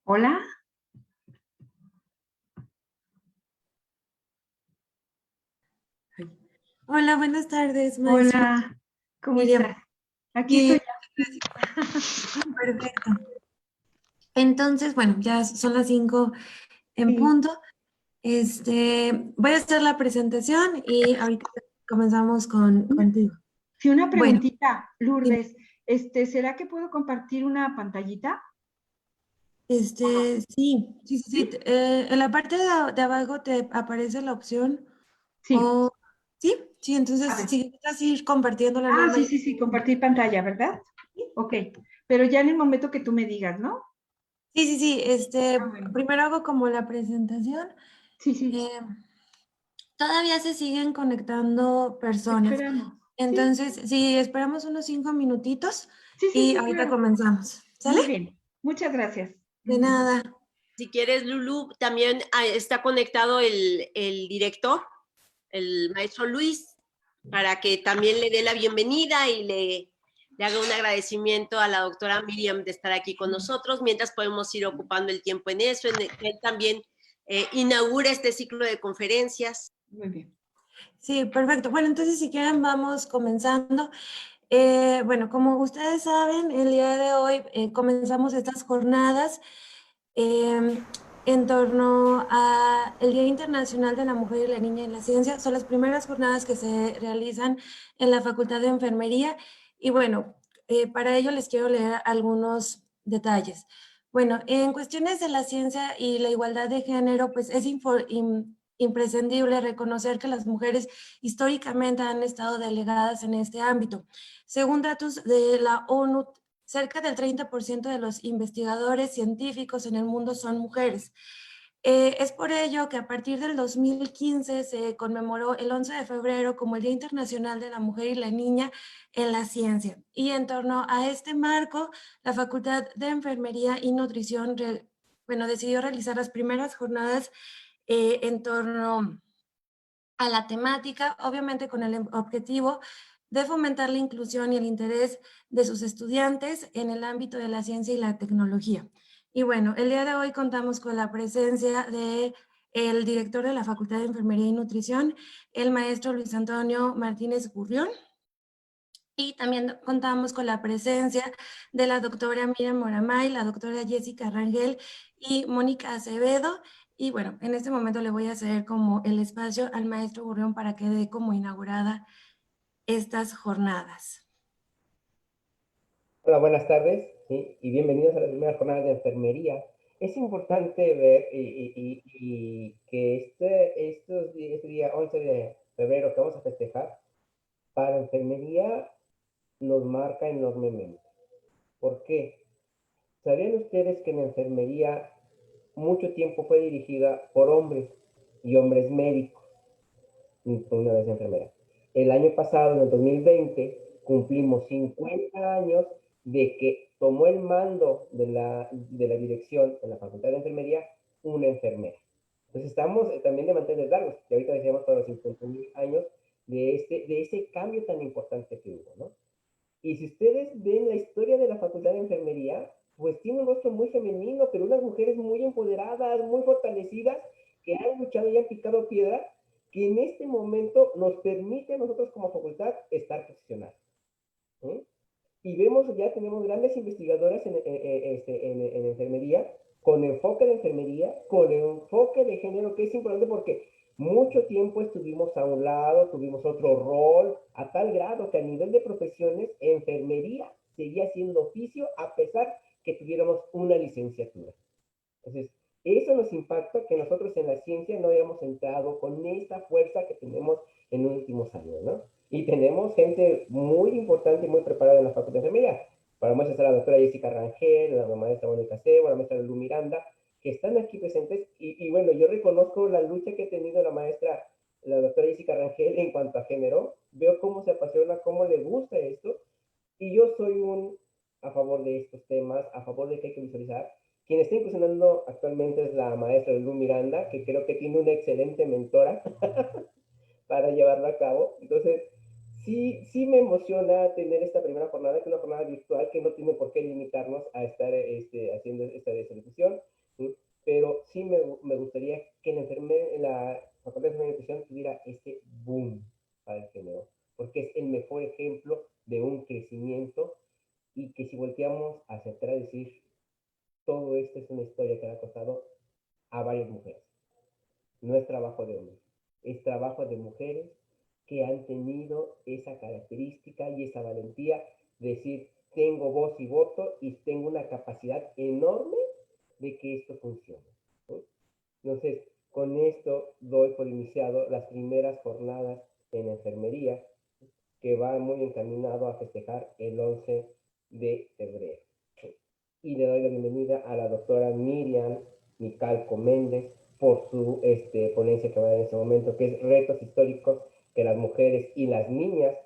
Hola, Hola, buenas tardes, maestra hola, ¿cómo Miriam. estás? Aquí Bien, estoy perfecto. Entonces, bueno, ya son las 5 en sí, punto. Voy a hacer la presentación y ahorita comenzamos una, contigo. sí, una Bueno, preguntita, dime, Lourdes. ¿Será que puedo compartir una pantallita o no? sí. ¿Sí? En la parte de abajo te aparece la opción Sí, o, sí, a entonces ver. si quieres ir compartiéndola nada más. Sí, compartir pantalla, ¿verdad? Ok, pero ya en el momento que tú me digas, ¿no? Sí, Bueno, primero hago como la presentación. sí, sí, Eh, Todavía se siguen conectando personas. esperamos. Sí, Entonces, sí, esperamos unos 5 minutitos y sí, ahorita claro. comenzamos. ¿Sale? Muy bien, muchas gracias. De nada. Si quieres, Lulu, también está conectado el director, el maestro Luis, para que también le dé la bienvenida y le haga un agradecimiento a la doctora Miriam de estar aquí con nosotros, mientras podemos ir ocupando el tiempo en eso, en el que él también inaugura este ciclo de conferencias. Muy bien. Sí, perfecto. Bueno, entonces si quieren vamos comenzando. Bueno, como ustedes saben, el día de hoy comenzamos estas jornadas eh, en torno a el Día Internacional de la Mujer y la Niña en la Ciencia. Son las primeras jornadas que se realizan en la Facultad de Enfermería y bueno, para ello les quiero leer algunos detalles. Bueno, en cuestiones de la ciencia y la igualdad de género, pues es imprescindible reconocer que las mujeres históricamente han estado delegadas en este ámbito. Según datos de la ONU, cerca del 30% de los investigadores científicos en el mundo son mujeres. Es por ello que a partir del 2015 se conmemoró el 11 de febrero como el Día Internacional de la Mujer y la Niña en la Ciencia. Y en torno a este marco, la Facultad de Enfermería y Nutrición decidió realizar las primeras jornadas en torno a la temática, obviamente con el objetivo de fomentar la inclusión y el interés de sus estudiantes en el ámbito de la ciencia y la tecnología. Y bueno, el día de hoy contamos con la presencia de el director de la Facultad de Enfermería y Nutrición, el maestro Luis Antonio Martínez Gurrión, y también contamos con la presencia de la doctora Miriam Moramay, la doctora Jessica Rangel y Mónica Acevedo. Y bueno, en este momento le voy a ceder como el espacio al maestro Gurrión para que dé como inaugurada estas jornadas. Hola, buenas tardes, ¿sí? Y bienvenidos a la primera jornada de enfermería. Es importante ver y que este día 11 de febrero que vamos a festejar, para enfermería nos marca enormemente. ¿Por qué? ¿Sabían ustedes que en enfermería mucho tiempo fue dirigida por hombres y hombres médicos? Una vez enfermera. El año pasado, en el 2020, cumplimos 50 años de que tomó el mando de la dirección en la Facultad de Enfermería una enfermera. Entonces estamos también de mantener largos, que ahorita decíamos para los 50.000 años de ese cambio tan importante que hubo, ¿no? Y si ustedes ven la historia de la Facultad de Enfermería, pues tiene un rostro muy femenino, pero unas mujeres muy empoderadas, muy fortalecidas, que han luchado y han picado piedra, que en este momento nos permite a nosotros como facultad estar posicionados. ¿Sí? Y vemos, ya tenemos grandes investigadoras en enfermería, con enfoque de enfermería, con enfoque de género, que es importante porque mucho tiempo estuvimos a un lado, tuvimos otro rol, a tal grado que a nivel de profesiones, enfermería seguía siendo oficio a pesar que tuviéramos una licenciatura. Entonces, eso nos impacta que nosotros en la ciencia no hayamos entrado con esta fuerza que tenemos en los últimos años, ¿no? Y tenemos gente muy importante y muy preparada en la Facultad de Enfermería. Para muestra está la doctora Jessica Rangel, la maestra Mónica Sebo, la maestra Lulu Miranda, que están aquí presentes. Y bueno, yo reconozco la lucha que ha tenido la maestra, la doctora Jessica Rangel en cuanto a género. Veo cómo se apasiona, cómo le gusta esto. Y yo soy a favor de estos temas, a favor de que hay que visualizar. Quien está incursionando actualmente es la maestra Lulu Miranda, que creo que tiene una excelente mentora para llevarlo a cabo. Entonces, sí me emociona tener esta primera jornada, que es una jornada virtual que no tiene por qué limitarnos a estar haciendo esta distribución. sí me gustaría que la Facultad de Enfermería y Nutrición tuviera ese boom para el género, porque es el mejor ejemplo de un crecimiento y que si volteamos a aceptar a decir, todo esto es una historia que le ha costado a varias mujeres. No es trabajo de hombres, es trabajo de mujeres que han tenido esa característica y esa valentía de decir, tengo voz y voto y tengo una capacidad enorme de que esto funcione, ¿no? Entonces, con esto doy por iniciado las primeras jornadas en enfermería que va muy encaminado a festejar el 11 de febrero. Y le doy la bienvenida a la doctora Miriam Micalco Méndez por su ponencia que va a dar en ese momento, que es retos históricos que las mujeres y las niñas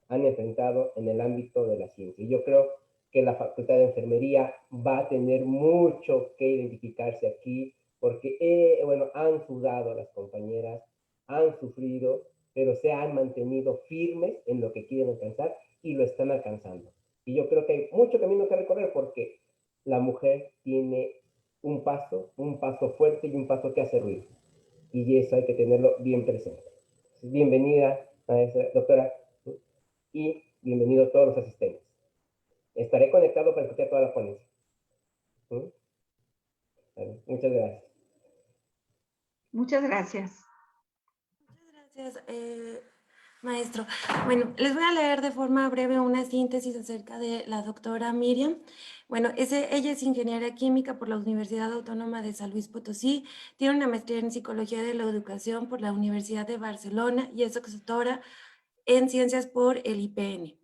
han enfrentado en el ámbito de la ciencia. Y yo creo que la Facultad de Enfermería va a tener mucho que identificarse aquí, porque, bueno, han sudado las compañeras, han sufrido, pero se han mantenido firmes en lo que quieren alcanzar y lo están alcanzando. Y yo creo que hay mucho camino que recorrer porque la mujer tiene un paso fuerte y un paso que hace ruido. Y eso hay que tenerlo bien presente. Bienvenida, maestra, doctora, y bienvenidos todos los asistentes. Estaré conectado para escuchar toda la ponencia. Vale, muchas gracias. Muchas gracias. Muchas gracias, maestro. Bueno, les voy a leer de forma breve una síntesis acerca de la doctora Miriam. Bueno, ella es ingeniera química por la Universidad Autónoma de San Luis Potosí, tiene una maestría en psicología de la educación por la Universidad de Barcelona y es doctora en ciencias por el IPN.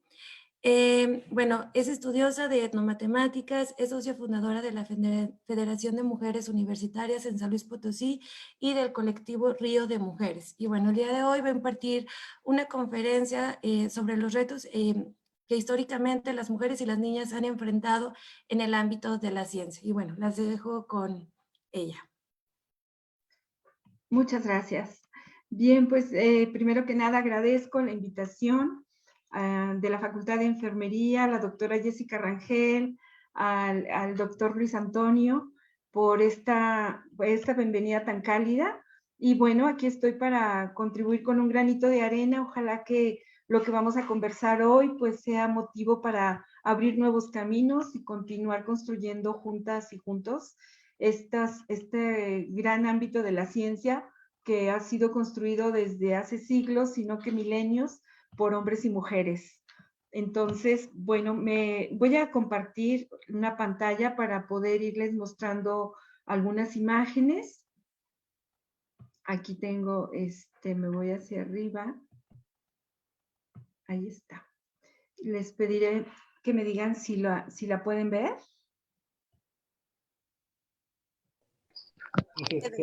Bueno, es estudiosa de etnomatemáticas, es socia fundadora de la Federación de Mujeres Universitarias en San Luis Potosí y del colectivo Río de Mujeres. Y bueno, el día de hoy va a impartir una conferencia sobre los retos que históricamente las mujeres y las niñas han enfrentado en el ámbito de la ciencia. Y bueno, las dejo con ella. Muchas gracias. Bien, pues primero que nada agradezco la invitación de la Facultad de Enfermería, a la doctora Jessica Rangel, al doctor Luis Antonio, por esta bienvenida tan cálida. Y bueno, aquí estoy para contribuir con un granito de arena. Ojalá que lo que vamos a conversar hoy pues sea motivo para abrir nuevos caminos y continuar construyendo juntas y juntos este gran ámbito de la ciencia que ha sido construido desde hace siglos, sino que milenios, por hombres y mujeres. Entonces, bueno, me voy a compartir una pantalla para poder irles mostrando algunas imágenes. Aquí tengo, me voy hacia arriba. Ahí está. Les pediré que me digan si la pueden ver.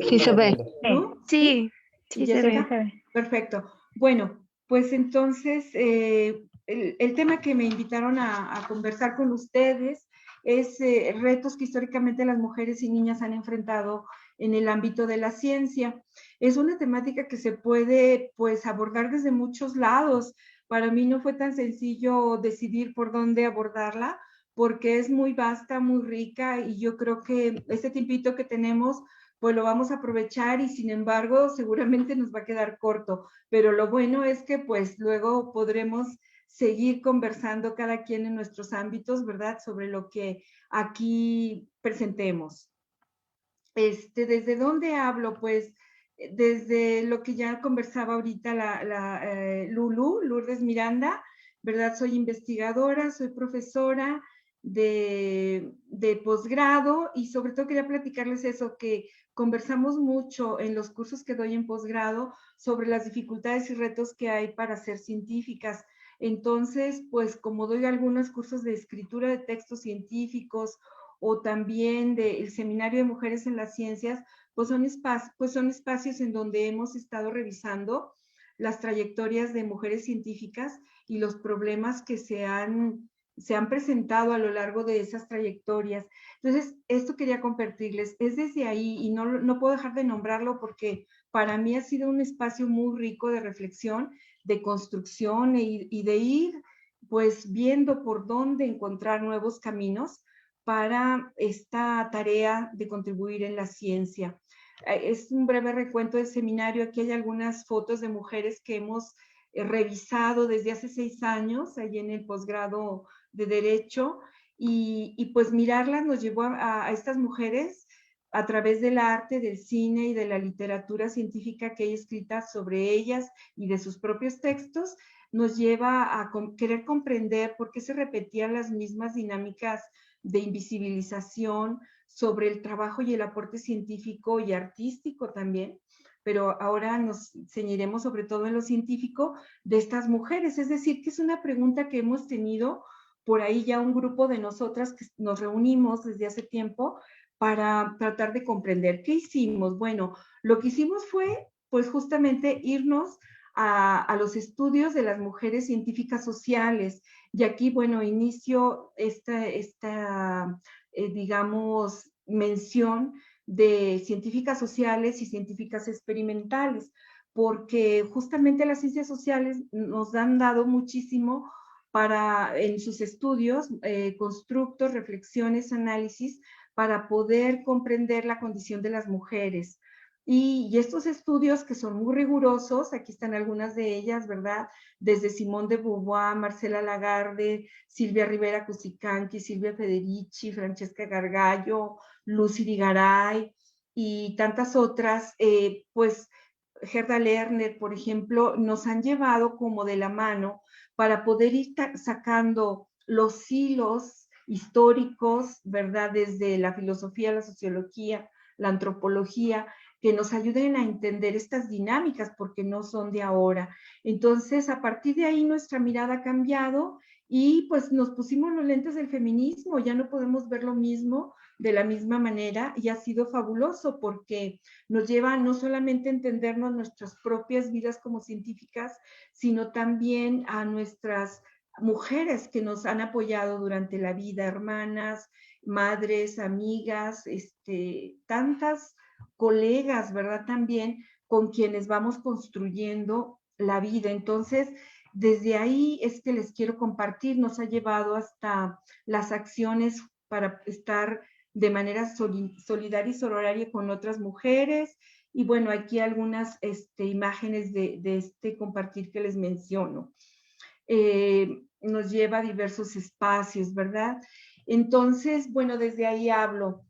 Sí se ve. ¿No? Sí, sí se ve. Perfecto. Bueno, pues entonces el tema que me invitaron a conversar con ustedes es retos que históricamente las mujeres y niñas han enfrentado en el ámbito de la ciencia. Es una temática que se puede pues abordar desde muchos lados. Para mí no fue tan sencillo decidir por dónde abordarla porque es muy vasta, muy rica y yo creo que este tiempito que tenemos pues lo vamos a aprovechar y sin embargo seguramente nos va a quedar corto, pero lo bueno es que pues luego podremos seguir conversando cada quien en nuestros ámbitos, ¿verdad? Sobre lo que aquí presentemos. ¿Desde dónde hablo? Pues desde lo que ya conversaba ahorita Lourdes Miranda, ¿verdad? Soy investigadora, soy profesora de posgrado y sobre todo quería platicarles eso, que conversamos mucho en los cursos que doy en posgrado sobre las dificultades y retos que hay para ser científicas. Entonces, pues como doy algunos cursos de escritura de textos científicos o también del Seminario de Mujeres en las Ciencias, pues son espacios en donde hemos estado revisando las trayectorias de mujeres científicas y los problemas que se han presentado a lo largo de esas trayectorias. Entonces, esto quería compartirles. Es desde ahí, y no puedo dejar de nombrarlo porque para mí ha sido un espacio muy rico de reflexión, de construcción y de ir pues viendo por dónde encontrar nuevos caminos para esta tarea de contribuir en la ciencia. Es un breve recuento del seminario. Aquí hay algunas fotos de mujeres que hemos revisado desde hace 6 años, ahí en el posgrado de Derecho, y pues mirarlas nos llevó a estas mujeres a través del arte, del cine y de la literatura científica que hay escrita sobre ellas y de sus propios textos, nos lleva a querer comprender por qué se repetían las mismas dinámicas de invisibilización sobre el trabajo y el aporte científico y artístico también, pero ahora nos ceñiremos sobre todo en lo científico de estas mujeres. Es decir, que es una pregunta que hemos tenido por ahí ya un grupo de nosotras que nos reunimos desde hace tiempo para tratar de comprender qué hicimos. Bueno, lo que hicimos fue pues justamente irnos a los estudios de las mujeres científicas sociales. Y aquí, bueno, inicio esta digamos, mención de científicas sociales y científicas experimentales, porque justamente las ciencias sociales nos han dado muchísimo para, en sus estudios, constructos, reflexiones, análisis, para poder comprender la condición de las mujeres. Y estos estudios que son muy rigurosos, aquí están algunas de ellas, ¿verdad? Desde Simone de Beauvoir, Marcela Lagarde, Silvia Rivera Cusicanqui, Silvia Federici, Francesca Gargallo, Lucy Di Garay y tantas otras, pues Gerda Lerner, por ejemplo, nos han llevado como de la mano para poder ir sacando los hilos históricos, ¿verdad? Desde la filosofía, la sociología, la antropología, que nos ayuden a entender estas dinámicas porque no son de ahora. Entonces, a partir de ahí nuestra mirada ha cambiado y pues nos pusimos los lentes del feminismo, ya no podemos ver lo mismo de la misma manera y ha sido fabuloso porque nos lleva no solamente a entendernos nuestras propias vidas como científicas, sino también a nuestras mujeres que nos han apoyado durante la vida, hermanas, madres, amigas, tantas colegas, ¿verdad? También con quienes vamos construyendo la vida. Entonces, desde ahí es que les quiero compartir, nos ha llevado hasta las acciones para estar de manera solidaria y sororaria con otras mujeres. Y bueno, aquí algunas imágenes de este compartir que les menciono. Nos lleva a diversos espacios, ¿verdad? Entonces, bueno, desde ahí hablo.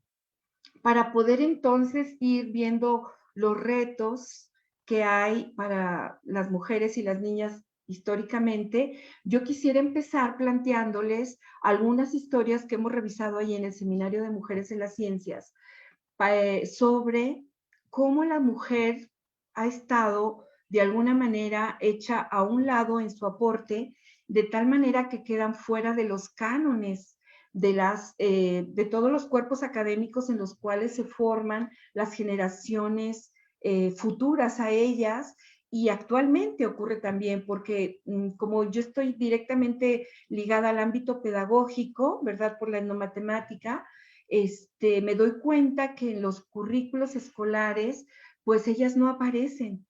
Para poder entonces ir viendo los retos que hay para las mujeres y las niñas históricamente, yo quisiera empezar planteándoles algunas historias que hemos revisado ahí en el Seminario de Mujeres en las Ciencias sobre cómo la mujer ha estado de alguna manera hecha a un lado en su aporte, de tal manera que quedan fuera de los cánones de todos los cuerpos académicos en los cuales se forman las generaciones futuras a ellas. Y actualmente ocurre también porque como yo estoy directamente ligada al ámbito pedagógico, ¿verdad? Por la etnomatemática, me doy cuenta que en los currículos escolares, pues ellas no aparecen.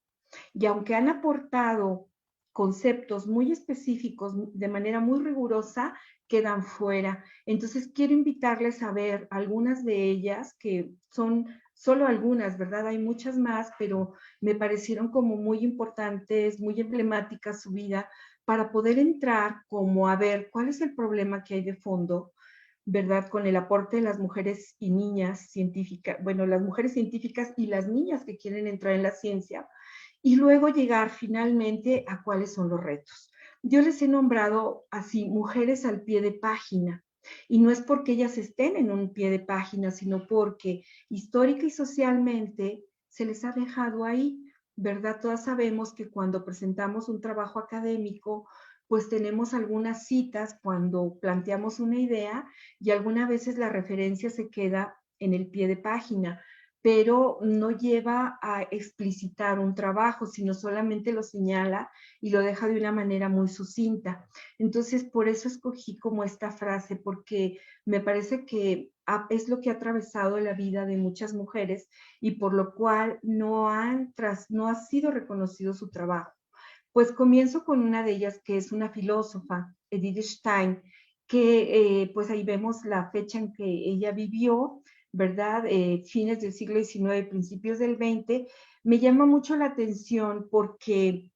Y aunque han aportado conceptos muy específicos de manera muy rigurosa, quedan fuera. Entonces quiero invitarles a ver algunas de ellas, que son solo algunas, ¿verdad? Hay muchas más, pero me parecieron como muy importantes, muy emblemáticas su vida, para poder entrar como a ver cuál es el problema que hay de fondo, ¿verdad? Con el aporte de las mujeres y niñas científicas, bueno, las mujeres científicas y las niñas que quieren entrar en la ciencia, y luego llegar finalmente a cuáles son los retos. Yo les he nombrado así mujeres al pie de página, y no es porque ellas estén en un pie de página, sino porque histórica y socialmente se les ha dejado ahí, ¿verdad? Todas sabemos que cuando presentamos un trabajo académico, pues tenemos algunas citas cuando planteamos una idea y algunas veces la referencia se queda en el pie de página, pero no lleva a explicitar un trabajo, sino solamente lo señala y lo deja de una manera muy sucinta. Entonces, por eso escogí como esta frase, porque me parece que es lo que ha atravesado la vida de muchas mujeres y por lo cual no ha sido reconocido su trabajo. Pues comienzo con una de ellas que es una filósofa, Edith Stein, que pues ahí vemos la fecha en que ella vivió, ¿verdad? Fines del siglo XIX, principios del XX. Me llama mucho la atención porque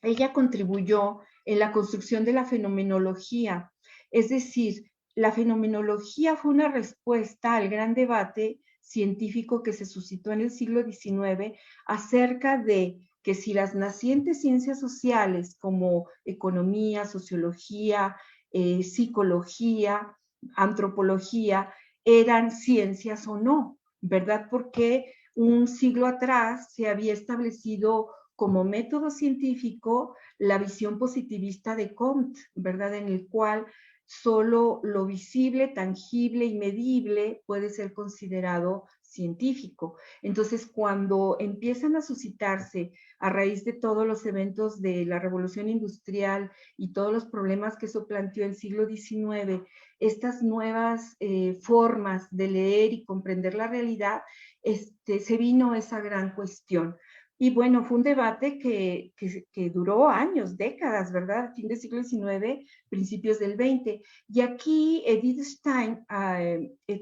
ella contribuyó en la construcción de la fenomenología, es decir, la fenomenología fue una respuesta al gran debate científico que se suscitó en el siglo XIX acerca de que si las nacientes ciencias sociales como economía, sociología, psicología, antropología, eran ciencias o no, ¿verdad? Porque un siglo atrás se había establecido como método científico la visión positivista de Comte, ¿verdad? En el cual solo lo visible, tangible y medible puede ser considerado científico. Entonces, cuando empiezan a suscitarse a raíz de todos los eventos de la revolución industrial y todos los problemas que eso planteó el siglo XIX, estas nuevas formas de leer y comprender la realidad, se vino esa gran cuestión. Y bueno, fue un debate que duró años, décadas, ¿verdad? Fin del siglo XIX, principios del XX. Y aquí Edith Stein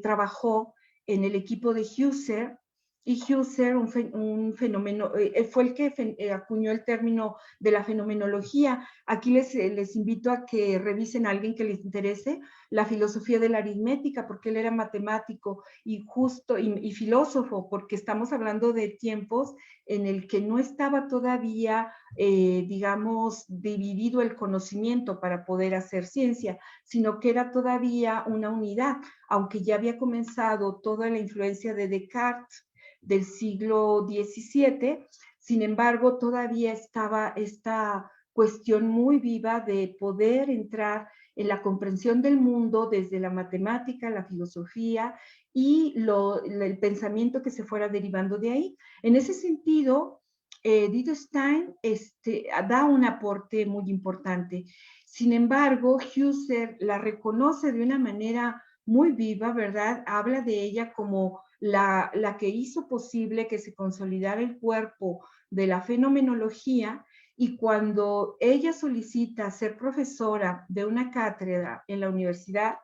trabajó en el equipo de Husserl, y Husserl, un fenómeno, fue el que acuñó el término de la fenomenología. Aquí les invito a que revisen a alguien que les interese la filosofía de la aritmética, porque él era matemático y justo y filósofo, porque estamos hablando de tiempos en el que no estaba todavía, digamos, dividido el conocimiento para poder hacer ciencia, sino que era todavía una unidad, aunque ya había comenzado toda la influencia de Descartes del siglo XVII, sin embargo, todavía estaba esta cuestión muy viva de poder entrar en la comprensión del mundo desde la matemática, la filosofía y el pensamiento que se fuera derivando de ahí. En ese sentido, Edith Stein da un aporte muy importante. Sin embargo, Husserl la reconoce de una manera muy viva, ¿verdad? Habla de ella como la que hizo posible que se consolidara el cuerpo de la fenomenología, y cuando ella solicita ser profesora de una cátedra en la universidad,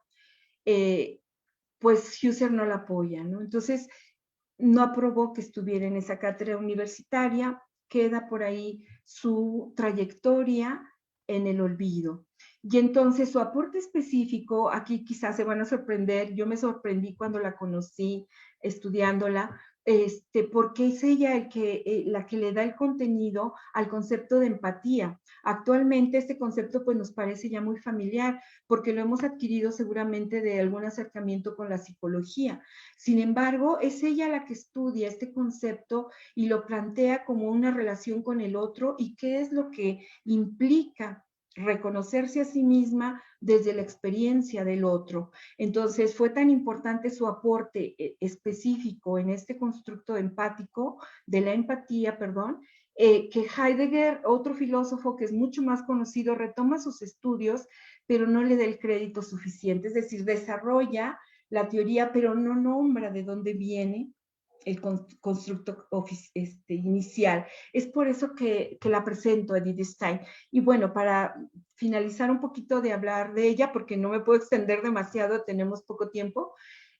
pues Husserl no la apoya, ¿no? Entonces, no aprobó que estuviera en esa cátedra universitaria, queda por ahí su trayectoria en el olvido. Y entonces su aporte específico, aquí quizás se van a sorprender, yo me sorprendí cuando la conocí estudiándola, porque es ella la que le da el contenido al concepto de empatía. Actualmente este concepto pues nos parece ya muy familiar, porque lo hemos adquirido seguramente de algún acercamiento con la psicología. Sin embargo, es ella la que estudia este concepto y lo plantea como una relación con el otro y qué es lo que implica reconocerse a sí misma desde la experiencia del otro. Entonces, fue tan importante su aporte específico en este constructo empático, de la empatía, perdón, que Heidegger, otro filósofo que es mucho más conocido, retoma sus estudios, pero no le da el crédito suficiente, es decir, desarrolla la teoría, pero no nombra de dónde viene el constructo inicial. Es por eso que la presento a Edith Stein. Y bueno, para finalizar un poquito de hablar de ella, porque no me puedo extender demasiado, tenemos poco tiempo,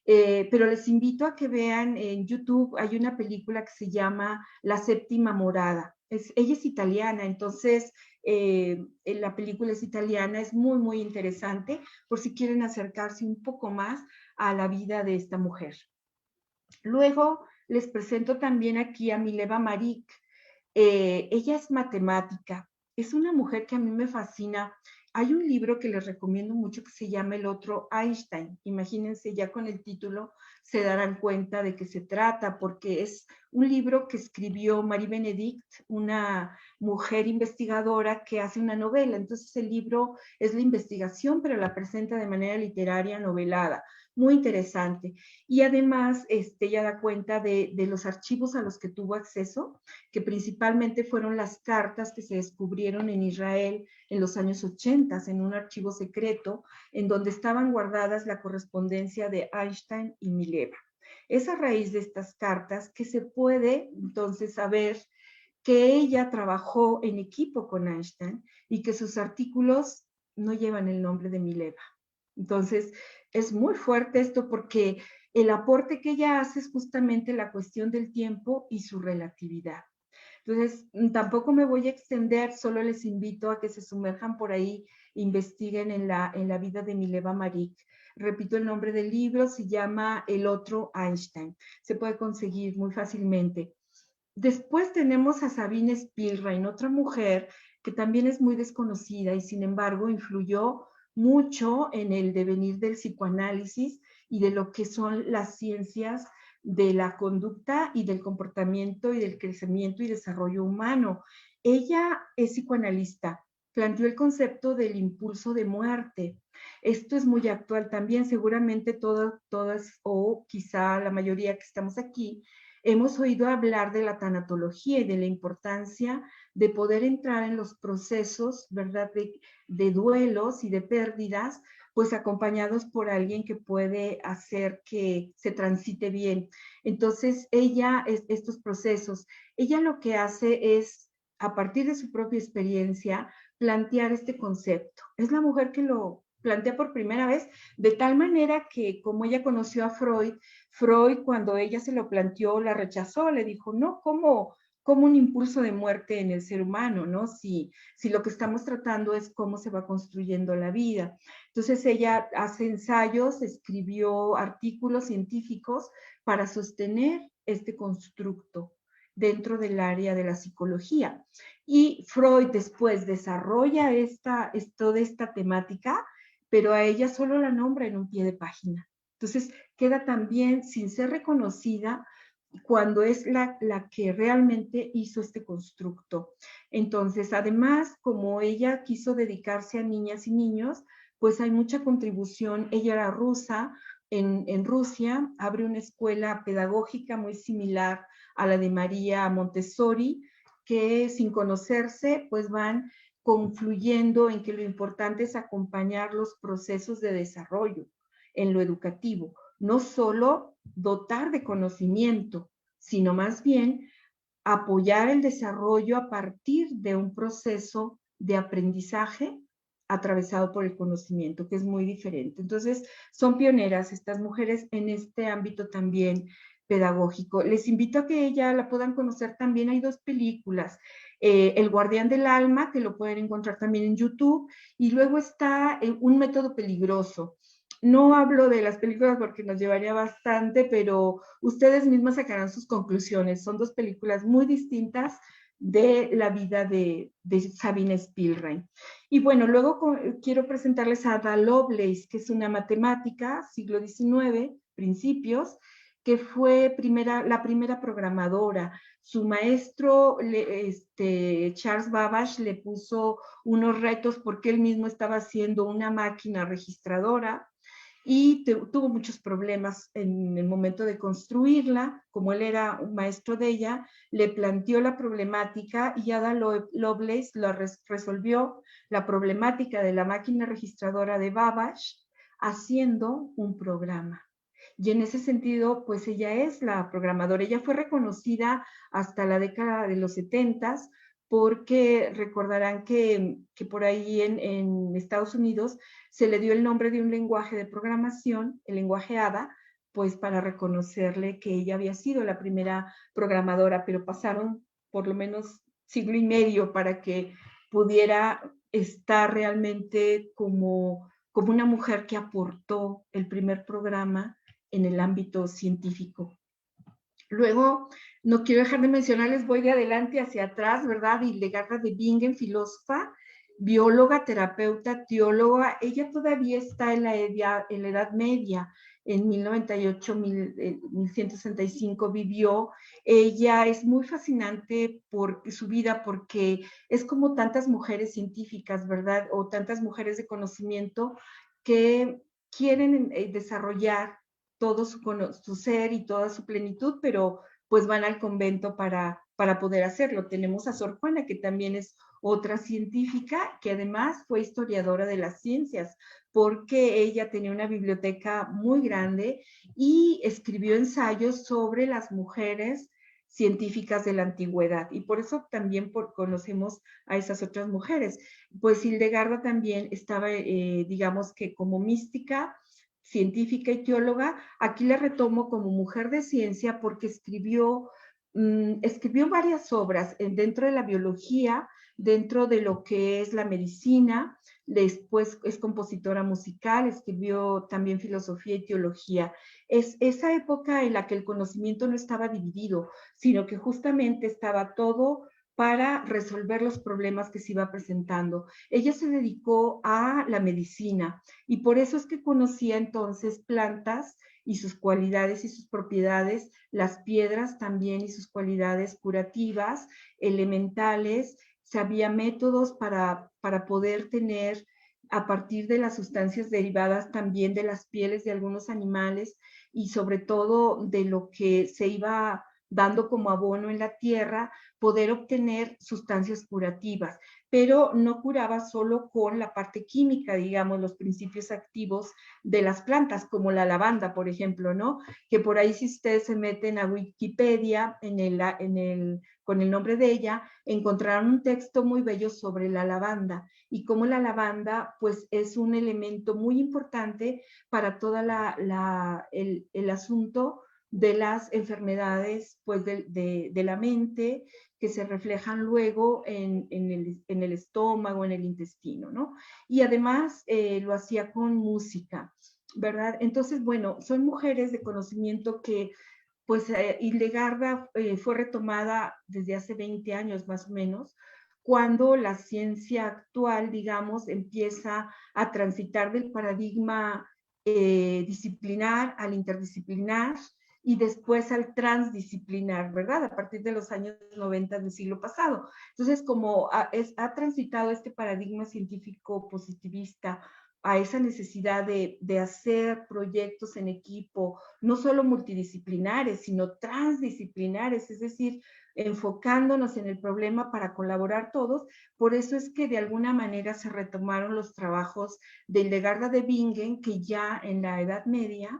pero les invito a que vean en YouTube, hay una película que se llama La Séptima Morada. Ella es italiana, entonces la película es italiana, es muy, muy interesante, por si quieren acercarse un poco más a la vida de esta mujer. Luego les presento también aquí a Mileva Maric. Ella es matemática, es una mujer que a mí me fascina. Hay un libro que les recomiendo mucho que se llama El otro Einstein. Imagínense, ya con el título se darán cuenta de qué se trata, porque es un libro que escribió Marie Benedict, una mujer investigadora que hace una novela. Entonces el libro es la investigación, pero la presenta de manera literaria, novelada. Muy interesante. Y además, ella da cuenta de los archivos a los que tuvo acceso, que principalmente fueron las cartas que se descubrieron en Israel en los años 80, en un archivo secreto, en donde estaban guardadas la correspondencia de Einstein y Mileva. Es a raíz de estas cartas que se puede entonces saber que ella trabajó en equipo con Einstein y que sus artículos no llevan el nombre de Mileva. Entonces, es muy fuerte esto porque el aporte que ella hace es justamente la cuestión del tiempo y su relatividad. Entonces, tampoco me voy a extender, solo les invito a que se sumerjan por ahí, investiguen en la vida de Mileva Maric. Repito el nombre del libro, se llama El otro Einstein. Se puede conseguir muy fácilmente. Después tenemos a Sabine Spielrein, otra mujer que también es muy desconocida y sin embargo influyó mucho en el devenir del psicoanálisis y de lo que son las ciencias de la conducta y del comportamiento y del crecimiento y desarrollo humano. Ella es psicoanalista, planteó el concepto del impulso de muerte. Esto es muy actual también, seguramente todas o quizá la mayoría que estamos aquí hemos oído hablar de la tanatología y de la importancia de poder entrar en los procesos, ¿verdad?, de duelos y de pérdidas, pues acompañados por alguien que puede hacer que se transite bien. Entonces, estos procesos, ella lo que hace es, a partir de su propia experiencia, plantear este concepto. Es la mujer que lo plantea por primera vez, de tal manera que como ella conoció a Freud, cuando ella se lo planteó, la rechazó, le dijo, no, ¿cómo un impulso de muerte en el ser humano, ¿no? Si lo que estamos tratando es cómo se va construyendo la vida. Entonces ella hace ensayos, escribió artículos científicos para sostener este constructo dentro del área de la psicología. Y Freud después desarrolla toda esta temática, pero a ella solo la nombra en un pie de página. Entonces queda también sin ser reconocida cuando es la que realmente hizo este constructo. Entonces, además, como ella quiso dedicarse a niñas y niños, pues hay mucha contribución. Ella era rusa, en Rusia abre una escuela pedagógica muy similar a la de María Montessori, que sin conocerse, pues van confluyendo en que lo importante es acompañar los procesos de desarrollo en lo educativo, no solo dotar de conocimiento, sino más bien apoyar el desarrollo a partir de un proceso de aprendizaje atravesado por el conocimiento, que es muy diferente. Entonces, son pioneras estas mujeres en este ámbito también pedagógico. Les invito a que ella la puedan conocer también. Hay 2 películas. El Guardián del Alma, que lo pueden encontrar también en YouTube, y luego está Un método peligroso. No hablo de las películas porque nos llevaría bastante, pero ustedes mismas sacarán sus conclusiones. Son 2 películas muy distintas de la vida de Sabine Spielrein. Y bueno, luego quiero presentarles a Ada Lovelace, que es una matemática, siglo XIX, principios, que fue la primera programadora. Su maestro, Charles Babbage, le puso unos retos porque él mismo estaba haciendo una máquina registradora y tuvo muchos problemas en el momento de construirla. Como él era un maestro de ella, le planteó la problemática y Ada Lovelace lo resolvió la problemática de la máquina registradora de Babbage haciendo un programa. Y en ese sentido, pues ella es la programadora. Ella fue reconocida hasta la década de los 70s porque recordarán que por ahí en Estados Unidos se le dio el nombre de un lenguaje de programación, el lenguaje ADA, pues para reconocerle que ella había sido la primera programadora, pero pasaron por lo menos siglo y medio para que pudiera estar realmente como una mujer que aportó el primer programa en el ámbito científico. Luego, no quiero dejar de mencionarles, voy de adelante hacia atrás, ¿verdad? Hildegard de Bingen, filósofa, bióloga, terapeuta, teóloga. Ella todavía está en la Edad Media. En 1098, 1165 vivió. Ella es muy fascinante por su vida porque es como tantas mujeres científicas, ¿verdad? O tantas mujeres de conocimiento que quieren desarrollar todo su ser y toda su plenitud, pero pues van al convento para poder hacerlo. Tenemos a Sor Juana, que también es otra científica, que además fue historiadora de las ciencias, porque ella tenía una biblioteca muy grande y escribió ensayos sobre las mujeres científicas de la antigüedad, y por eso también conocemos a esas otras mujeres. Pues Hildegarda también estaba, digamos que como mística, científica y teóloga. Aquí la retomo como mujer de ciencia porque escribió varias obras dentro de la biología, dentro de lo que es la medicina. Después es compositora musical, escribió también filosofía y teología. Es esa época en la que el conocimiento no estaba dividido, sino que justamente estaba todo para resolver los problemas que se iba presentando. Ella se dedicó a la medicina y por eso es que conocía entonces plantas y sus cualidades y sus propiedades, las piedras también y sus cualidades curativas, elementales. Sabía métodos para poder tener, a partir de las sustancias derivadas también de las pieles de algunos animales y sobre todo de lo que se iba dando como abono en la tierra, poder obtener sustancias curativas, pero no curaba solo con la parte química, digamos, los principios activos de las plantas, como la lavanda, por ejemplo, ¿no? Que por ahí si ustedes se meten a Wikipedia con el nombre de ella, encontrarán un texto muy bello sobre la lavanda y cómo la lavanda pues es un elemento muy importante para todo el asunto de las enfermedades pues de la mente que se reflejan luego en el estómago, en el intestino, ¿no? Y además lo hacía con música, ¿verdad? Entonces, bueno, son mujeres de conocimiento que pues Hildegarda fue retomada desde hace 20 años más o menos, cuando la ciencia actual, digamos, empieza a transitar del paradigma disciplinar al interdisciplinar y después al transdisciplinar, ¿verdad? A partir de los años 90 del siglo pasado. Entonces, como ha transitado este paradigma científico positivista a esa necesidad de hacer proyectos en equipo, no solo multidisciplinares, sino transdisciplinares, es decir, enfocándonos en el problema para colaborar todos. Por eso es que de alguna manera se retomaron los trabajos de Hildegarda de Bingen, que ya en la Edad Media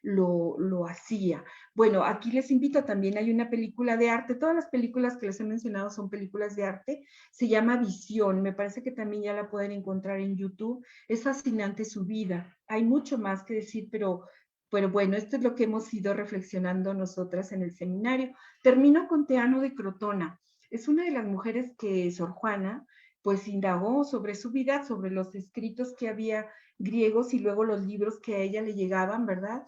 lo hacía. Bueno, aquí les invito, también hay una película de arte, todas las películas que les he mencionado son películas de arte, se llama Visión, me parece que también ya la pueden encontrar en YouTube, es fascinante su vida, hay mucho más que decir, pero bueno, esto es lo que hemos ido reflexionando nosotras en el seminario. Termino con Teano de Crotona, es una de las mujeres que Sor Juana pues indagó sobre su vida, sobre los escritos que había griegos y luego los libros que a ella le llegaban, ¿verdad?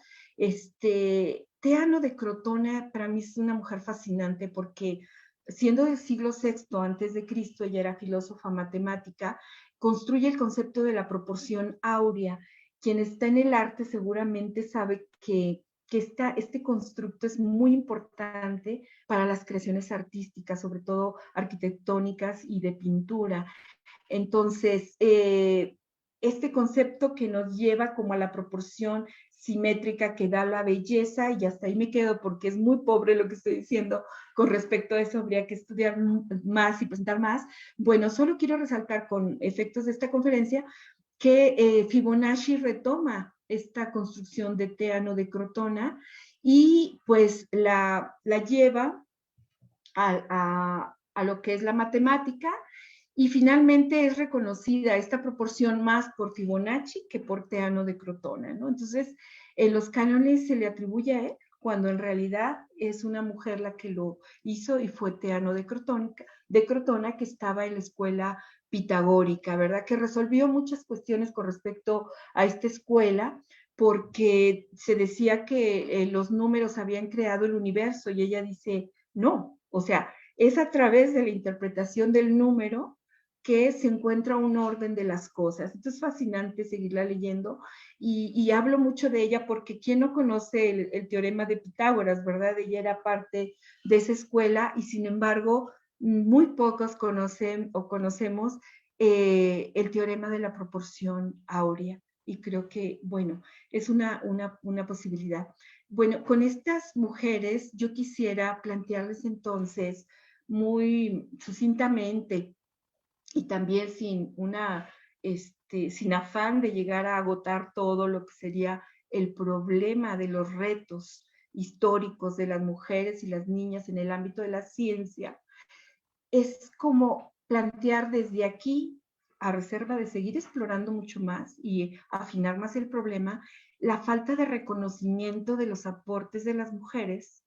Teano de Crotona para mí es una mujer fascinante porque siendo del siglo VI antes de Cristo, ella era filósofa matemática, construye el concepto de la proporción áurea. Quien está en el arte seguramente sabe que este constructo es muy importante para las creaciones artísticas, sobre todo arquitectónicas y de pintura. Entonces, este concepto que nos lleva como a la proporción simétrica que da la belleza, y hasta ahí me quedo porque es muy pobre lo que estoy diciendo con respecto a eso, habría que estudiar más y presentar más. Bueno, solo quiero resaltar con efectos de esta conferencia que Fibonacci retoma esta construcción de Teano de Crotona y pues la lleva a lo que es la matemática, y finalmente es reconocida esta proporción más por Fibonacci que por Teano de Crotona, ¿no? Entonces, en los cánones se le atribuye a él, cuando en realidad es una mujer la que lo hizo y fue Teano de Crotona, que estaba en la escuela pitagórica, ¿verdad? Que resolvió muchas cuestiones con respecto a esta escuela, porque se decía que los números habían creado el universo y ella dice, no, o sea, es a través de la interpretación del número que se encuentra un orden de las cosas. Entonces es fascinante seguirla leyendo y hablo mucho de ella porque ¿quién no conoce el teorema de Pitágoras, verdad? Ella era parte de esa escuela y sin embargo muy pocos conocen o conocemos el teorema de la proporción áurea y creo que, bueno, es una posibilidad. Bueno, con estas mujeres yo quisiera plantearles entonces muy sucintamente y también sin afán de llegar a agotar todo lo que sería el problema de los retos históricos de las mujeres y las niñas en el ámbito de la ciencia, es como plantear desde aquí, a reserva de seguir explorando mucho más y afinar más el problema, la falta de reconocimiento de los aportes de las mujeres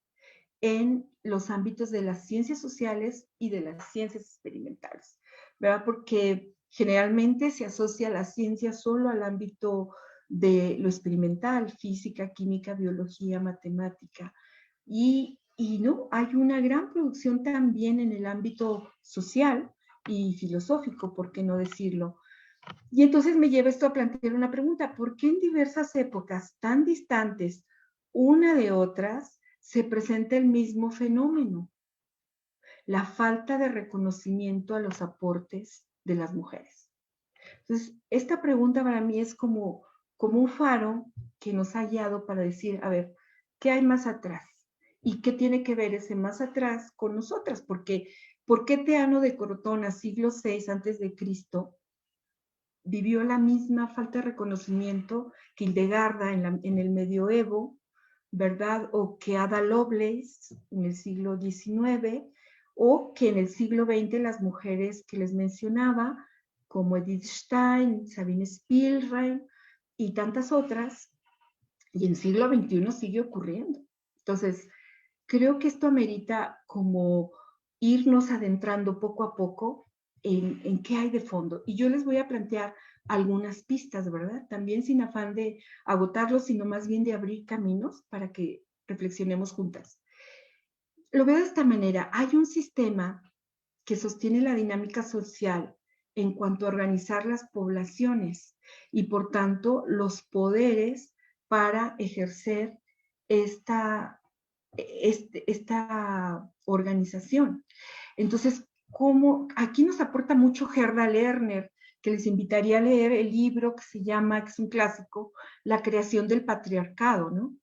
en los ámbitos de las ciencias sociales y de las ciencias experimentales, ¿verdad? Porque generalmente se asocia la ciencia solo al ámbito de lo experimental, física, química, biología, matemática, y no, hay una gran producción también en el ámbito social y filosófico, ¿por qué no decirlo? Y entonces me lleva esto a plantear una pregunta: ¿por qué en diversas épocas tan distantes una de otras se presenta el mismo fenómeno? La falta de reconocimiento a los aportes de las mujeres. Entonces, esta pregunta para mí es como un faro que nos ha guiado para decir, a ver, ¿qué hay más atrás? ¿Y qué tiene que ver ese más atrás con nosotras? Porque, ¿por qué Teano de Cortona, siglo VI a.C., vivió la misma falta de reconocimiento que Hildegarda en el medioevo, ¿verdad? O que Ada Lovelace en el siglo XIX, o que en el siglo XX las mujeres que les mencionaba, como Edith Stein, Sabine Spielrein y tantas otras, y en el siglo XXI sigue ocurriendo. Entonces, creo que esto amerita como irnos adentrando poco a poco en qué hay de fondo. Y yo les voy a plantear algunas pistas, ¿verdad? También sin afán de agotarlos, sino más bien de abrir caminos para que reflexionemos juntas. Lo veo de esta manera: hay un sistema que sostiene la dinámica social en cuanto a organizar las poblaciones y por tanto los poderes para ejercer esta organización. Entonces, aquí nos aporta mucho Gerda Lerner, que les invitaría a leer el libro que se llama, que es un clásico, La creación del patriarcado, ¿no?